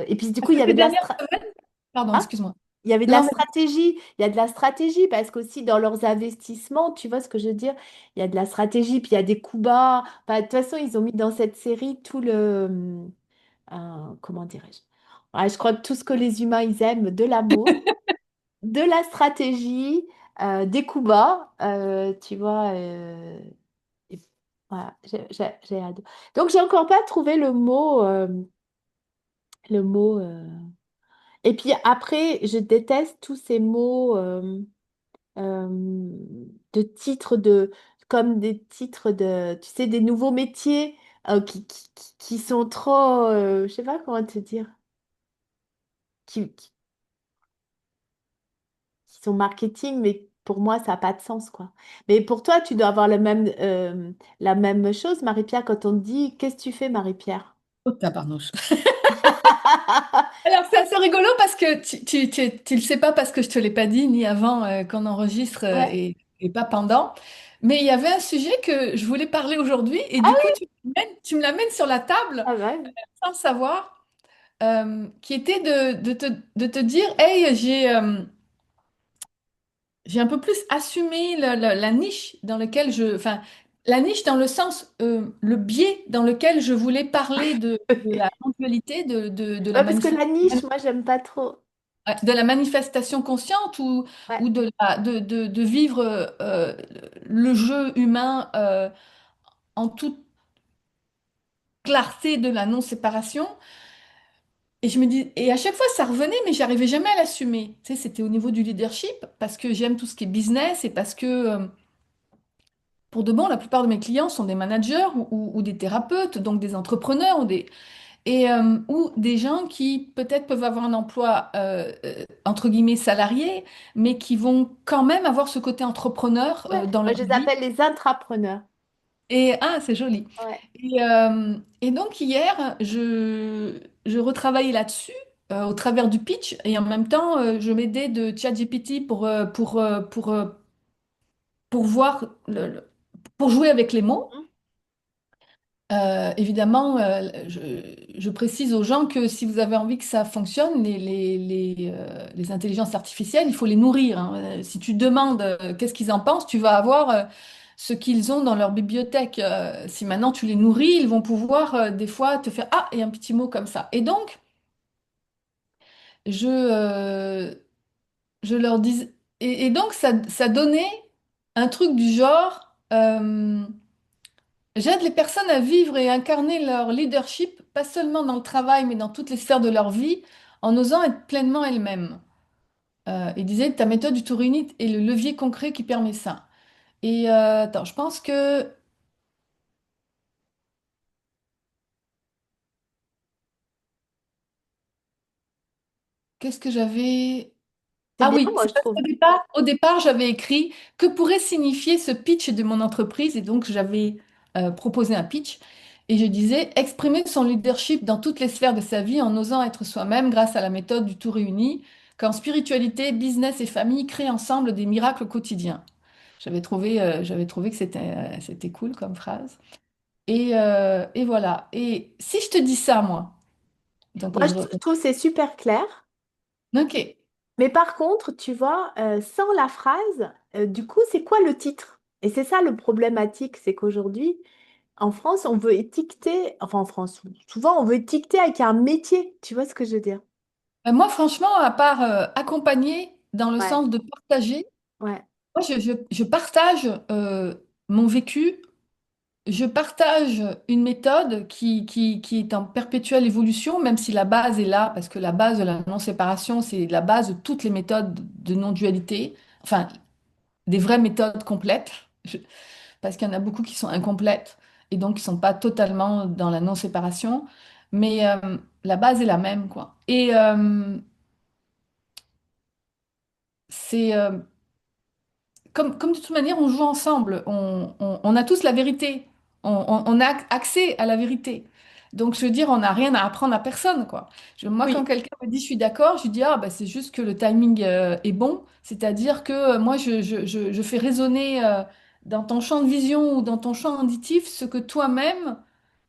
Et puis du coup, il y Parce que avait ces de la dernières semaines. Pardon, hein. excuse-moi. Il y avait de la Non, stratégie. Il y a de la stratégie parce qu'aussi dans leurs investissements, tu vois ce que je veux dire? Il y a de la stratégie, puis il y a des coups bas. Enfin, de toute façon, ils ont mis dans cette série tout comment dirais-je? Ouais, je crois que tout ce que les humains, ils aiment, de l'amour, de la stratégie, des coups bas, tu vois. Et voilà, j'ai hâte. Donc, j'ai encore pas trouvé le mot. Et puis après, je déteste tous ces mots euh, de titres comme des titres tu sais, des nouveaux métiers qui sont trop, je sais pas comment te dire, qui sont marketing, mais pour moi, ça n'a pas de sens, quoi. Mais pour toi, tu dois avoir la même chose, Marie-Pierre, quand on te dit, qu'est-ce que tu fais, Marie-Pierre? oh, tabarnouche. Alors, c'est assez rigolo parce que tu le sais pas parce que je te l'ai pas dit, ni avant qu'on enregistre Ouais. et pas pendant. Mais il y avait un sujet que je voulais parler aujourd'hui et Ah du coup, oui, tu me l'amènes sur la table ah ouais. sans le savoir, qui était de te dire, hey, j'ai un peu plus assumé la niche dans laquelle enfin, la niche dans le sens, le biais dans lequel je voulais parler de la sensualité, Ouais, parce que la niche, moi, j'aime pas trop. de la manifestation consciente Ouais. ou de vivre le jeu humain en toute clarté de la non-séparation. Et je me dis, et à chaque fois ça revenait, mais j'arrivais jamais à l'assumer. Tu sais, c'était au niveau du leadership, parce que j'aime tout ce qui est business et parce que pour de bon, la plupart de mes clients sont des managers ou des thérapeutes, donc des entrepreneurs ou des gens qui peut-être peuvent avoir un emploi entre guillemets salarié, mais qui vont quand même avoir ce côté entrepreneur Ouais. dans Moi, leur je les vie. appelle les intrapreneurs. Et ah, c'est joli. Ouais. Et donc hier, je retravaillais là-dessus au travers du pitch et en même temps, je m'aidais de ChatGPT pour voir pour jouer avec les mots. Mhm. Évidemment, je précise aux gens que si vous avez envie que ça fonctionne, les intelligences artificielles, il faut les nourrir, hein. Si tu demandes qu'est-ce qu'ils en pensent, tu vas avoir ce qu'ils ont dans leur bibliothèque. Si maintenant tu les nourris, ils vont pouvoir des fois te faire ah, et un petit mot comme ça. Et donc, je, euh, je leur dis, et donc ça donnait un truc du genre. J'aide les personnes à vivre et incarner leur leadership, pas seulement dans le travail, mais dans toutes les sphères de leur vie, en osant être pleinement elles-mêmes. Il disait, ta méthode du tour unit est le levier concret qui permet ça. Et attends, je pense que... Qu'est-ce que j'avais... C'est Ah bien, oui, moi, c'est je parce trouve. au départ, j'avais écrit que pourrait signifier ce pitch de mon entreprise. Et donc, j'avais proposé un pitch. Et je disais, exprimer son leadership dans toutes les sphères de sa vie en osant être soi-même grâce à la méthode du tout réuni, qu'en spiritualité, business et famille créent ensemble des miracles quotidiens. J'avais trouvé que c'était cool comme phrase. Et voilà. Et si je te dis ça, moi, donc Moi, je trouve que c'est super clair. ok. Mais par contre, tu vois, sans la phrase, du coup, c'est quoi le titre? Et c'est ça le problématique, c'est qu'aujourd'hui, en France, on veut étiqueter, enfin en France, souvent on veut étiqueter avec un métier. Tu vois ce que je veux dire? Moi, franchement, à part accompagner dans le Ouais, sens de partager, ouais. moi, je partage mon vécu, je partage une méthode qui est en perpétuelle évolution, même si la base est là, parce que la base de la non-séparation, c'est la base de toutes les méthodes de non-dualité, enfin, des vraies méthodes complètes, parce qu'il y en a beaucoup qui sont incomplètes et donc qui ne sont pas totalement dans la non-séparation, mais la base est la même, quoi. Et c'est... comme de toute manière, on joue ensemble, on a tous la vérité, on a accès à la vérité. Donc, je veux dire, on n'a rien à apprendre à personne, quoi. Moi, quand Oui. quelqu'un me dit je suis d'accord, je lui dis, ah, bah, c'est juste que le timing est bon. C'est-à-dire que moi, je fais résonner dans ton champ de vision ou dans ton champ auditif ce que toi-même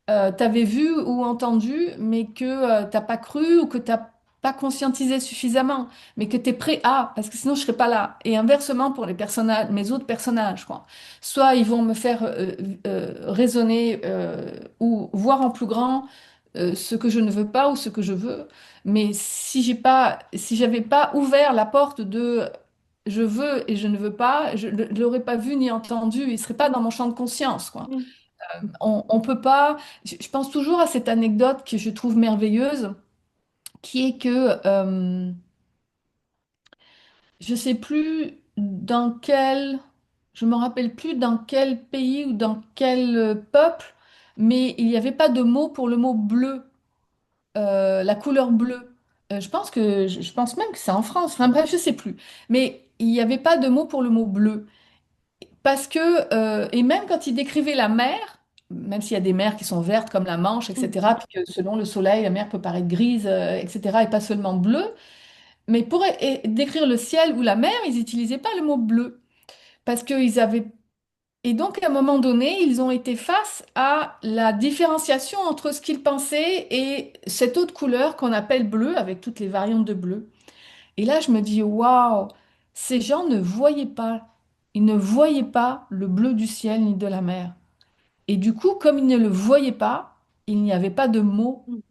t'avais vu ou entendu, mais que t'as pas cru ou que t'as pas conscientisé suffisamment, mais que t'es prêt à, parce que sinon je serais pas là. Et inversement pour les personnages, mes autres personnages, quoi. Soit ils vont me faire raisonner ou voir en plus grand ce que je ne veux pas ou ce que je veux, mais si j'avais pas ouvert la porte de je veux et je ne veux pas, je ne l'aurais pas vu ni entendu, il serait pas dans mon champ de conscience, quoi. Mm. On peut pas. Je pense toujours à cette anecdote que je trouve merveilleuse, qui est que je sais plus dans quel, je me rappelle plus dans quel pays ou dans quel peuple, mais il n'y avait pas de mot pour le mot bleu, la couleur bleue. Je pense même que c'est en France. Enfin bref, je sais plus. Mais il n'y avait pas de mot pour le mot bleu. Parce que, et même quand il décrivait la mer, même s'il y a des mers qui sont vertes comme la Manche, Mm. etc., puis que selon le soleil, la mer peut paraître grise, etc., et pas seulement bleue, mais pour décrire le ciel ou la mer, ils n'utilisaient pas le mot bleu. Parce qu'ils avaient... Et donc, à un moment donné, ils ont été face à la différenciation entre ce qu'ils pensaient et cette autre couleur qu'on appelle bleu, avec toutes les variantes de bleu. Et là, je me dis, waouh! ces gens ne voyaient pas, ils ne voyaient pas le bleu du ciel ni de la mer. Et du coup, comme ils ne le voyaient pas, il n'y avait pas de mots Mm.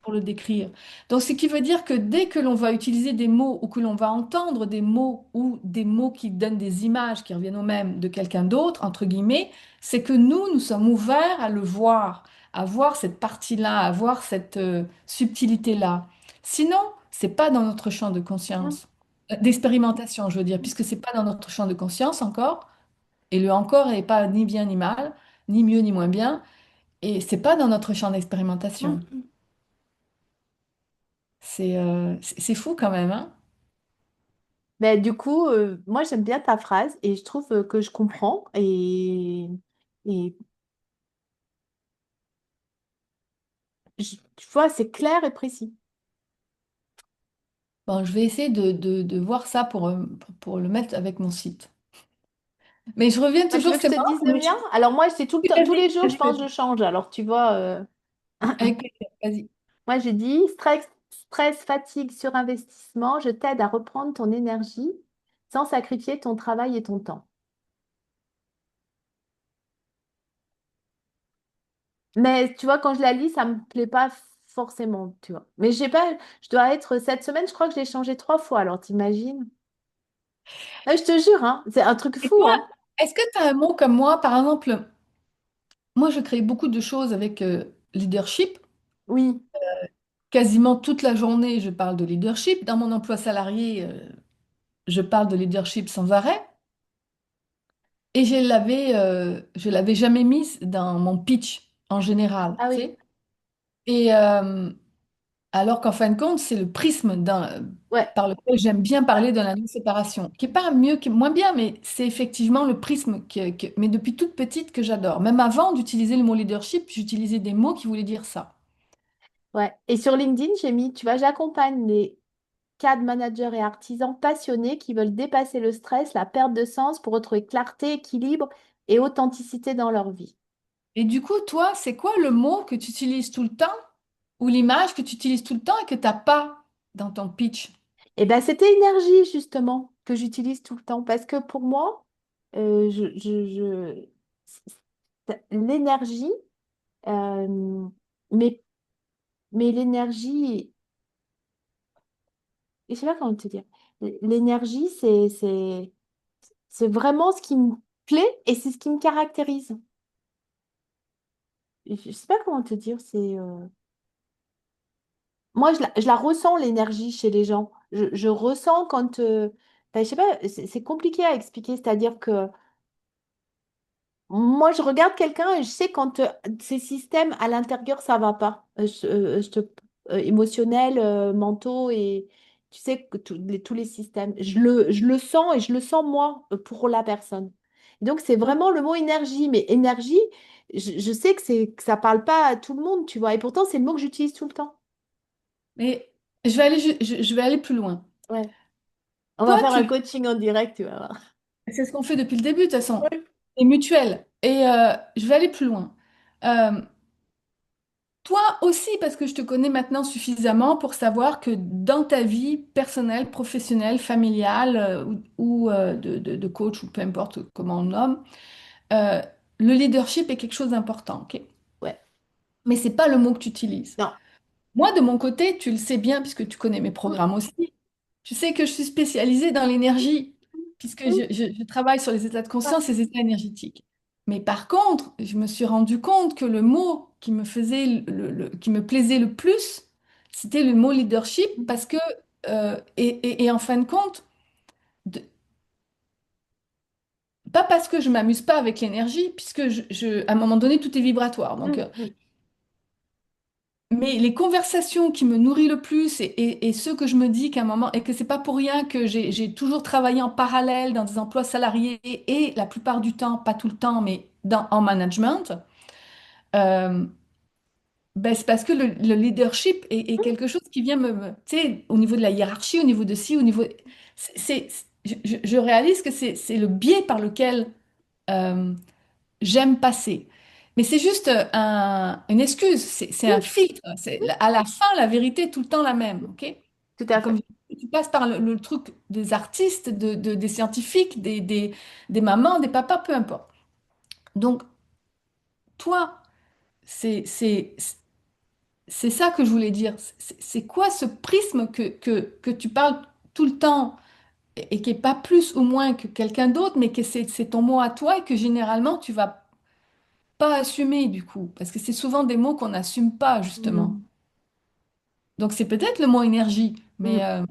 pour le décrire. Donc, ce qui veut dire que dès que l'on va utiliser des mots ou que l'on va entendre des mots ou des mots qui donnent des images qui reviennent au même de quelqu'un d'autre, entre guillemets, c'est que nous sommes ouverts à le voir, à voir cette partie-là, à voir cette subtilité-là. Sinon, c'est pas dans notre champ de Mm. conscience, d'expérimentation, je veux dire, puisque c'est pas dans notre champ de conscience encore, et le encore n'est pas ni bien ni mal, ni mieux ni moins bien, et c'est pas dans notre champ Mm. d'expérimentation. Mm. C'est fou quand même, hein? Mais du coup, moi j'aime bien ta phrase et je trouve que je comprends et tu vois, c'est clair et précis. Bon, je vais essayer de voir ça pour le mettre avec mon site. Mais je reviens Bah, tu toujours, veux que je c'est te marrant dise le comme mien? échange. Alors moi, c'est tout le temps, tous Vas-y, les jours, je vas-y, pense, vas-y. je change. Alors tu vois, Avec plaisir, vas-y. moi j'ai dit stress, fatigue, surinvestissement, je t'aide à reprendre ton énergie sans sacrifier ton travail et ton temps. Mais tu vois, quand je la lis, ça me plaît pas forcément, tu vois. Mais j'ai pas, je dois être cette semaine, je crois que je l'ai changé 3 fois. Alors t'imagines? Je te jure, hein, c'est un truc Et fou, toi, hein. est-ce que tu as un mot comme moi, par exemple, moi je crée beaucoup de choses avec leadership. Oui, Quasiment toute la journée, je parle de leadership. Dans mon emploi salarié, je parle de leadership sans arrêt. Et je l'avais jamais mise dans mon pitch en général, ah tu oui, sais. Et alors qu'en fin de compte, c'est le prisme ouais, par lequel j'aime bien parler de la non-séparation, qui est pas mieux, qui est moins bien, mais c'est effectivement le prisme mais depuis toute petite que j'adore. Même avant d'utiliser le mot leadership, j'utilisais des mots qui voulaient dire ça. ouais. Et sur LinkedIn, j'ai mis, tu vois, j'accompagne les cadres, managers et artisans passionnés qui veulent dépasser le stress, la perte de sens pour retrouver clarté, équilibre et authenticité dans leur vie. Et du coup, toi, c'est quoi le mot que tu utilises tout le temps ou l'image que tu utilises tout le temps et que tu n'as pas dans ton pitch? Et ben c'était énergie, justement, que j'utilise tout le temps. Parce que pour moi, l'énergie, euh, mais, mais l'énergie, je sais pas comment te dire. L'énergie, c'est vraiment ce qui me plaît et c'est ce qui me caractérise. Je sais pas comment te dire, moi, je la ressens, l'énergie chez les gens. Je ressens quand... ben, je sais pas, c'est compliqué à expliquer. C'est-à-dire que moi, je regarde quelqu'un et je sais quand ces systèmes à l'intérieur, ça va pas. Émotionnels, mentaux et tu sais, que tous les systèmes. Je le sens et je le sens moi pour la personne. Donc, c'est vraiment le mot énergie. Mais énergie, je sais que ça parle pas à tout le monde, tu vois. Et pourtant, c'est le mot que j'utilise tout le temps. Mais je vais aller plus loin. Ouais. On va Toi, faire un tu, coaching en direct, tu vas voir. c'est ce qu'on fait depuis le début, de toute façon. Ouais. C'est mutuel. Et je vais aller plus loin. Euh, Toi aussi, parce que je te connais maintenant suffisamment pour savoir que dans ta vie personnelle, professionnelle, familiale ou de coach ou peu importe comment on le nomme, euh, le leadership est quelque chose d'important, ok? Ouais. Mais c'est pas le mot que tu utilises. Non. Moi, de mon côté, tu le sais bien puisque tu connais mes Mm, programmes aussi. Tu sais que je suis spécialisée dans l'énergie puisque mm, je travaille sur les états de ouais, conscience et les états énergétiques. Mais par contre, je me suis rendu compte que le mot qui me faisait qui me plaisait le plus, c'était le mot leadership mm, parce que et en fin de compte, de- pas parce que je m'amuse pas avec l'énergie, puisque à un moment donné, tout est vibratoire. Donc, mm, mm, mais les conversations qui me nourrissent le plus et ceux que je me dis qu'à un moment, et que c'est pas pour rien que j'ai toujours travaillé en parallèle dans des emplois salariés et la plupart du temps, pas tout le temps, mais en management, euh, ben c'est parce que le leadership est quelque chose qui vient tu sais, au niveau de la hiérarchie, au niveau de ci, au niveau... je réalise que c'est le biais par lequel euh, j'aime passer. Mais c'est juste une excuse, c'est un mm, filtre. À la fin, la vérité est tout le temps la même, ok? tout à Comme fait. tu passes par le truc des artistes, des scientifiques, des mamans, des papas, peu importe. Donc, toi, c'est, c'est, c'est ça que je voulais dire. C'est quoi ce prisme que tu parles tout le temps et qui est pas plus ou moins que quelqu'un d'autre, mais que c'est ton mot à toi et que généralement tu vas pas assumer du coup, parce que c'est souvent des mots qu'on n'assume pas justement. Mm. Donc c'est peut-être le mot énergie, mais Mm.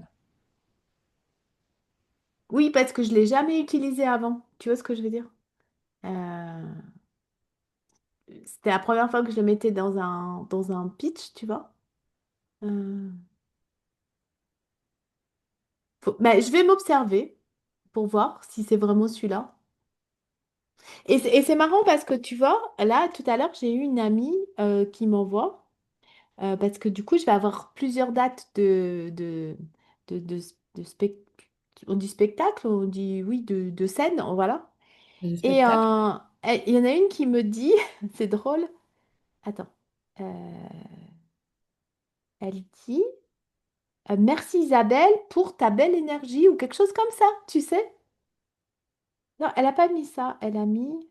Oui, parce que je l'ai jamais utilisé avant. Tu vois ce que je veux dire? Euh, C'était la première fois que je le mettais dans un pitch, tu vois. Euh, ben, je vais m'observer pour voir si c'est vraiment celui-là. Et c'est marrant parce que tu vois, là, tout à l'heure, j'ai eu une amie qui m'envoie, parce que du coup, je vais avoir plusieurs dates de, de, de on dit spectacle, on dit oui, de scène, voilà. le Et spectacle. il y en a une qui me dit, c'est drôle, attends, euh, elle dit, merci Isabelle pour ta belle énergie ou quelque chose comme ça, tu sais? Non, elle n'a pas mis ça, elle a mis,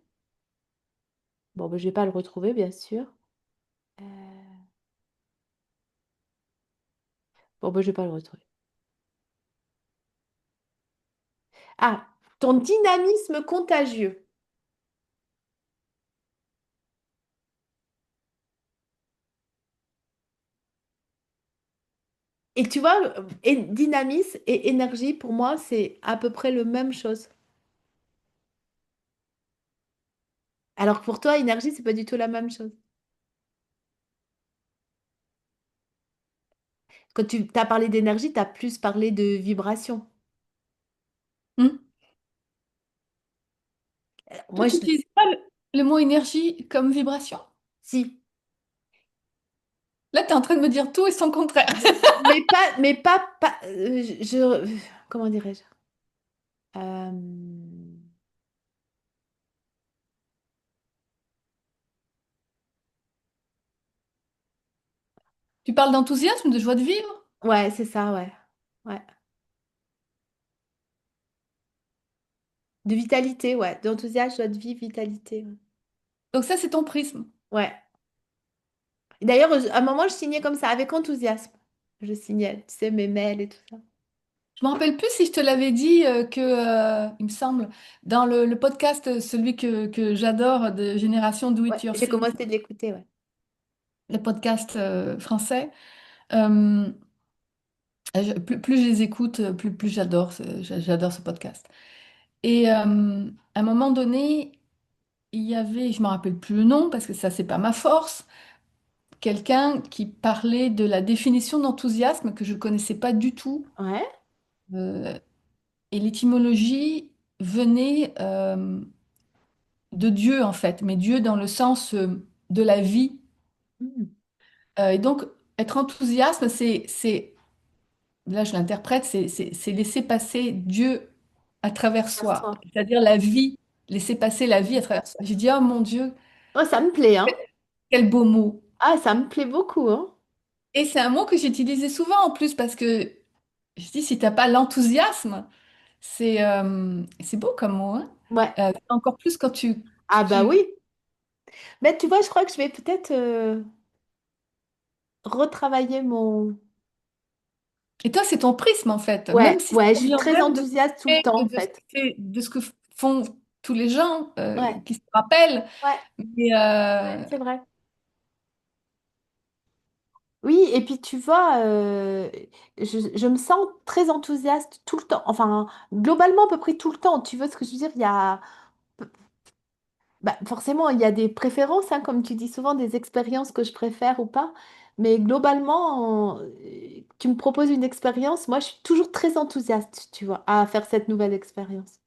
bon, ben, je vais pas le retrouver, bien sûr. Euh, Bon, ben, je vais pas le retrouver. Ah, ton dynamisme contagieux. Et tu vois, et dynamisme et énergie, pour moi, c'est à peu près le même chose. Alors que pour toi, énergie, c'est pas du tout la même chose. Quand tu as parlé d'énergie, tu as plus parlé de vibration. Hmm. Toi, Moi, tu n'utilises pas le mot énergie comme vibration? si. Là, tu es en train de me dire tout et son contraire. Comment dirais-je? Euh, Tu parles d'enthousiasme, de joie de vivre. ouais, c'est ça, ouais. Ouais. De vitalité, ouais. D'enthousiasme, joie de vie, vitalité. Ouais. Donc ça, c'est ton prisme. Ouais. D'ailleurs, à un moment, je signais comme ça, avec enthousiasme. Je signais, tu sais, mes mails et tout ça. Je me rappelle plus si je te l'avais dit il me semble, dans le podcast, celui que j'adore de Génération Do Ouais, It j'ai Yourself, commencé de l'écouter, ouais. le podcast français. euh, plus je les écoute, plus j'adore j'adore ce podcast. Et à un moment donné, il y avait, je me rappelle plus le nom parce que ça, c'est pas ma force, quelqu'un qui parlait de la définition d'enthousiasme que je connaissais pas du tout. Ouais. Euh, et l'étymologie venait de Dieu en fait, mais Dieu dans le sens de la vie. Hmm. Et donc, être enthousiaste, là je l'interprète, c'est laisser passer Dieu à travers soi, Casse-toi. c'est-à-dire la vie, laisser passer la vie à travers soi. J'ai dit, oh mon Dieu, Oh, ça me plaît, hein. quel beau mot. Ah, ça me plaît beaucoup, hein. Et c'est un mot que j'utilisais souvent en plus parce que je dis, si t'as pas l'enthousiasme, c'est beau comme mot, hein. Ouais. Encore plus quand Ah bah tu... oui. Mais tu vois, je crois que je vais peut-être retravailler mon... Et toi, c'est ton prisme en fait. Même Ouais, si ouais, je ça suis vient très même de, enthousiaste tout le temps, en de ce fait. de ce que font tous les gens Ouais, qui se rappellent. ouais, Mais ouais, c'est vrai. Oui, et puis tu vois, je me sens très enthousiaste tout le temps. Enfin, globalement, à peu près tout le temps. Tu vois ce que je veux dire? Il y a... Bah, forcément, il y a des préférences, hein, comme tu dis souvent, des expériences que je préfère ou pas. Mais globalement, tu me proposes une expérience, moi je suis toujours très enthousiaste, tu vois, à faire cette nouvelle expérience.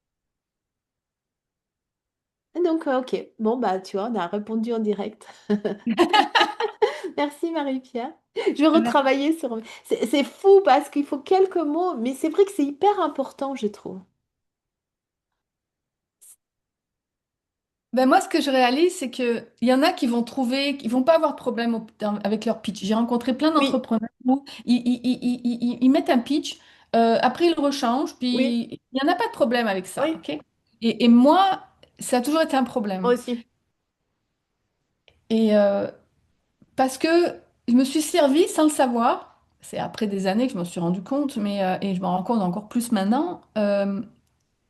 Et donc, ok, bon, bah, tu vois, on a répondu en direct. Merci Marie-Pierre. Je vais retravailler sur... C'est fou parce qu'il faut quelques mots, mais c'est vrai que c'est hyper important, je trouve. ben moi, ce que je réalise, c'est qu'il y en a qui vont trouver, qui vont pas avoir de problème avec leur pitch. J'ai rencontré plein Oui, d'entrepreneurs où ils mettent un pitch. Après, il rechange, Oui, puis il n'y en a pas de problème avec ça, oui, ok? Et moi, ça a toujours été un moi problème. aussi. Et parce que je me suis servie sans le savoir. C'est après des années que je m'en suis rendu compte, et je m'en rends compte encore plus maintenant.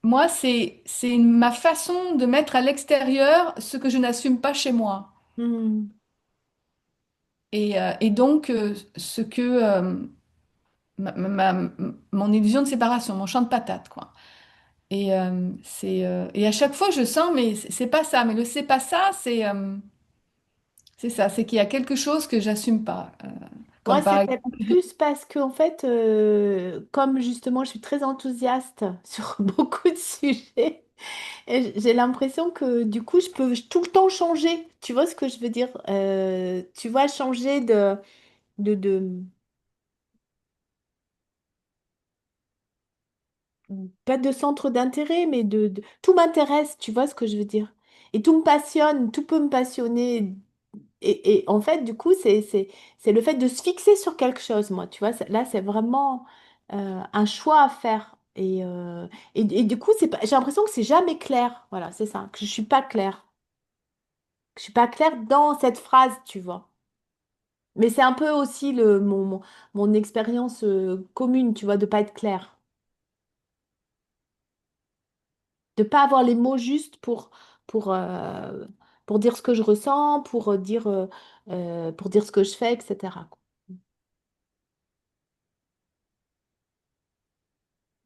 Moi, c'est ma façon de mettre à l'extérieur ce que je n'assume pas chez moi. Hmm. Et donc, ce que mon illusion de séparation, mon champ de patates, quoi. Et à chaque fois, je sens, mais c'est pas ça. Mais le c'est pas ça, c'est ça. C'est qu'il y a quelque chose que j'assume pas. Moi, Comme par c'était exemple, plus parce que, en fait, comme justement, je suis très enthousiaste sur beaucoup de sujets, et j'ai l'impression que du coup, je peux tout le temps changer. Tu vois ce que je veux dire? Tu vois, changer de, pas de centre d'intérêt, mais tout m'intéresse. Tu vois ce que je veux dire? Et tout me passionne, tout peut me passionner. Et en fait, du coup, c'est le fait de se fixer sur quelque chose, moi, tu vois. Là, c'est vraiment un choix à faire. Et du coup, j'ai l'impression que c'est jamais clair. Voilà, c'est ça, que je suis pas claire. Que je suis pas claire dans cette phrase, tu vois. Mais c'est un peu aussi mon expérience commune, tu vois, de pas être claire. De pas avoir les mots justes pour, euh, pour dire ce que je ressens, pour dire ce que je fais, etc.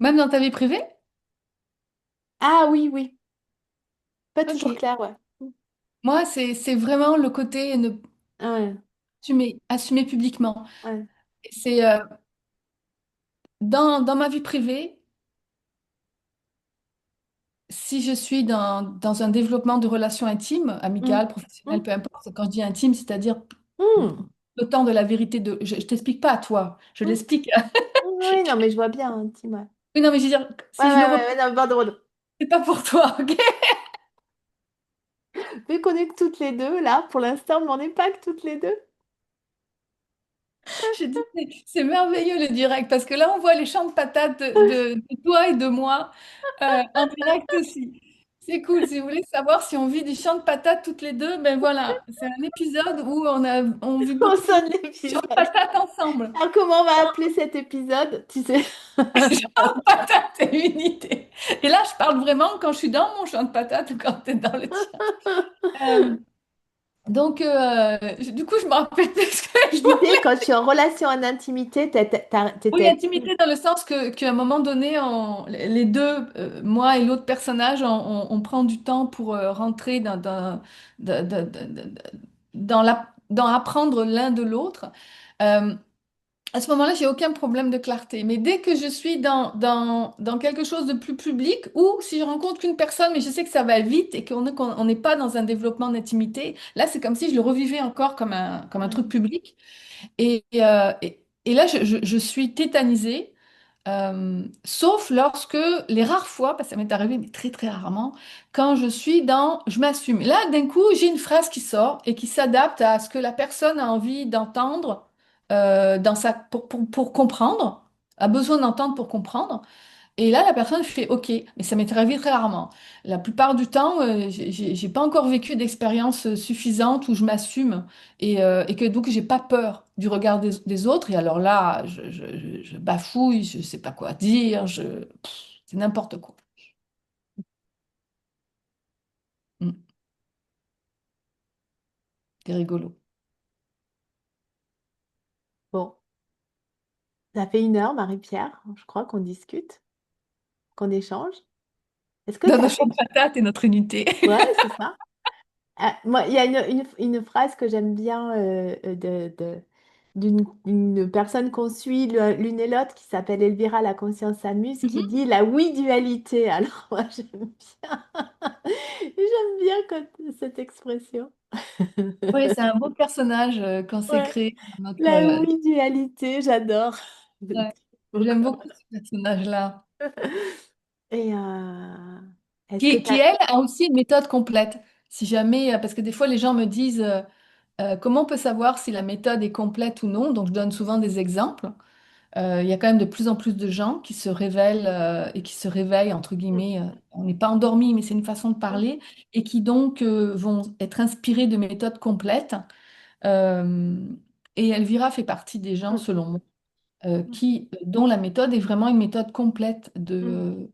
même dans ta vie privée? Ah oui, oui. Pas toujours Ok. clair, ouais. Moi, c'est vraiment le côté ne Ah ouais, assumer publiquement. ouais. C'est dans ma vie privée, si je suis dans un développement de relations intimes, amicales, Hum, professionnelles, hum, peu importe, quand je dis intime, c'est-à-dire hum, le temps de la vérité de... Je t'explique pas à toi, je hum. l'explique. Oui, non, mais je vois bien, hein, Tim, ouais. Oui, non, mais je veux dire, Ouais, si je le ouais, repose, ouais, ouais, non, pardon, pardon. c'est pas pour toi, ok? Vu qu'on est que toutes les deux, là, pour l'instant, mais on n'est pas que toutes les deux. Je dis, c'est merveilleux le direct, parce que là, on voit les champs de patates de toi et de moi en direct aussi. C'est cool. Si vous voulez savoir si on vit du champ de patates toutes les deux, ben voilà, c'est un épisode où on vit On beaucoup plus sonne de champ de l'épisode. patates ensemble. Alors, comment on va appeler cet épisode? Tu sais? Champ de patates, c'est une idée. Et là, je parle vraiment quand je suis dans mon champ de patates ou quand tu es dans le tien. Euh, donc, du coup, je me rappelle plus ce que Tu je disais, voulais. quand tu es en relation en intimité, Oui, t'étais... intimité dans le sens qu'à un moment donné, les deux, moi et l'autre personnage, on prend du temps pour rentrer dans, dans- dans- dans apprendre l'un de l'autre. Euh, à ce moment-là, j'ai aucun problème de clarté. Mais dès que je suis dans quelque chose de plus public, ou si je rencontre qu'une personne, mais je sais que ça va vite et qu'on n'est pas dans un développement d'intimité, là, c'est comme si je le revivais encore comme un truc public. Et là, je suis tétanisée, sauf lorsque, les rares fois, parce que ça m'est arrivé, mais très très rarement, quand je suis je m'assume. Là, d'un coup, j'ai une phrase qui sort et qui s'adapte à ce que la personne a envie d'entendre pour comprendre, a besoin d'entendre pour comprendre. Et là, la personne fait OK, mais ça m'est arrivé très rarement. La plupart du temps, j'ai pas encore vécu d'expérience suffisante où je m'assume et que donc j'ai pas peur du regard des autres. Et alors là, je bafouille, je sais pas quoi dire, c'est n'importe quoi. Mm. C'est rigolo. Bon, ça fait 1 heure, Marie-Pierre, je crois qu'on discute, qu'on échange. Est-ce que Dans tu nos as champs de patates et notre unité. Ouais, c'est ça. Ah, moi, il y a une phrase que j'aime bien d'une personne qu'on suit l'une et l'autre qui s'appelle Elvira La Conscience s'amuse qui Mhm. dit la oui-dualité. Alors moi bien, j'aime bien cette expression. Oui, c'est un beau personnage quand c'est Ouais, créé dans notre. la oui-dualité, j'adore. Ouais. Beaucoup. J'aime beaucoup ce personnage-là. Et est-ce que tu Qui, as... elle, a aussi une méthode complète. Si jamais, parce que des fois, les gens me disent comment on peut savoir si la méthode est complète ou non. Donc, je donne souvent des exemples. Il y a quand même de plus en plus de gens qui se révèlent et qui se réveillent, entre Mm, guillemets. On n'est pas endormi, mais c'est une façon de mm, parler, et qui donc vont être inspirés de méthodes complètes. Euh, et Elvira fait partie des gens, mm, selon moi, mm, dont la méthode est vraiment une méthode complète mm,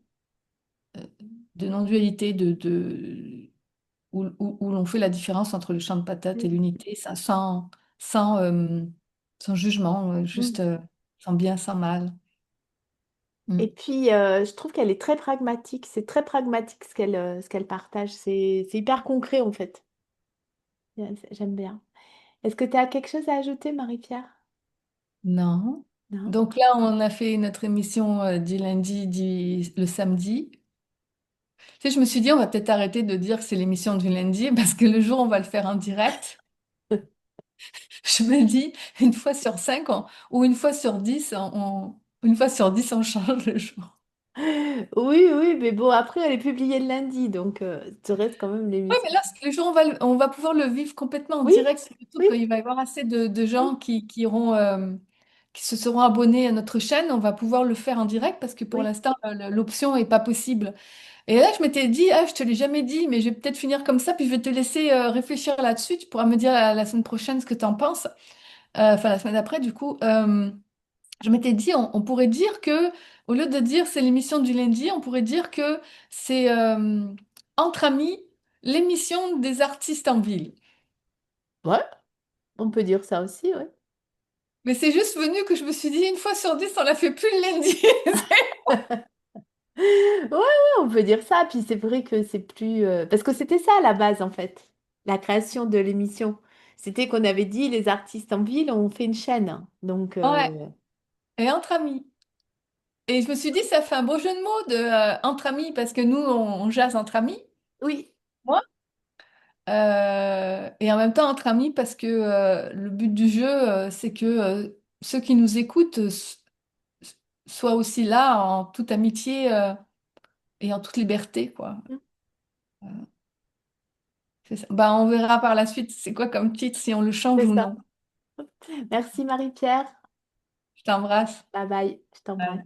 de non-dualité, où l'on fait la différence entre le champ de patates et mm, l'unité, sans, sans jugement, juste mm. sans bien, sans mal. Et Mm. puis, je trouve qu'elle est très pragmatique. C'est très pragmatique ce qu'elle partage. C'est hyper concret, en fait. J'aime bien. Est-ce que tu as quelque chose à ajouter, Marie-Pierre? Non. Non? Donc là, on a fait notre émission du lundi, le samedi. Tu sais, je me suis dit, on va peut-être arrêter de dire que c'est l'émission du lundi parce que le jour, on va le faire en direct. Je me dis, une fois sur cinq, ou une fois sur 10, une fois sur 10, on change le jour. Oui, oui, mais bon, après, elle est publiée le lundi, donc tu restes quand même Oui, l'émission. mais là, le jour, on va pouvoir le vivre complètement en Oui, direct, surtout oui, quand il va y avoir assez de oui, gens qui se seront abonnés à notre chaîne. On va pouvoir le faire en direct parce que pour oui, l'instant, l'option n'est pas possible. Et là, je m'étais dit, ah, je te l'ai jamais dit, mais je vais peut-être finir comme ça, puis je vais te laisser réfléchir là-dessus. Tu pourras me dire la semaine prochaine ce que tu en penses. Enfin, la semaine d'après, du coup. Je m'étais dit, on pourrait dire que, au lieu de dire c'est l'émission du lundi, on pourrait dire que c'est Entre amis, l'émission des artistes en ville. ouais, on peut dire ça aussi, oui. Mais c'est juste venu que je me suis dit, une fois sur 10, on la fait plus le lundi. Ouais, ouais, on peut dire ça. Puis c'est vrai que c'est plus... Parce que c'était ça à la base, en fait, la création de l'émission. C'était qu'on avait dit, les artistes en ville, on fait une chaîne. Donc, Ouais, et entre amis. Et je me suis dit, ça fait un beau jeu de mots de entre amis, parce que nous, on jase entre amis, oui, moi. Et en même temps entre amis, parce que le but du jeu, c'est que ceux qui nous écoutent soient aussi là en toute amitié. Et en toute liberté, quoi. C'est ça. Bah, on verra par la suite c'est quoi comme titre, si on le change c'est ou ça. non. Merci Marie-Pierre. Je t'embrasse. Bye bye, je t'embrasse. Bye.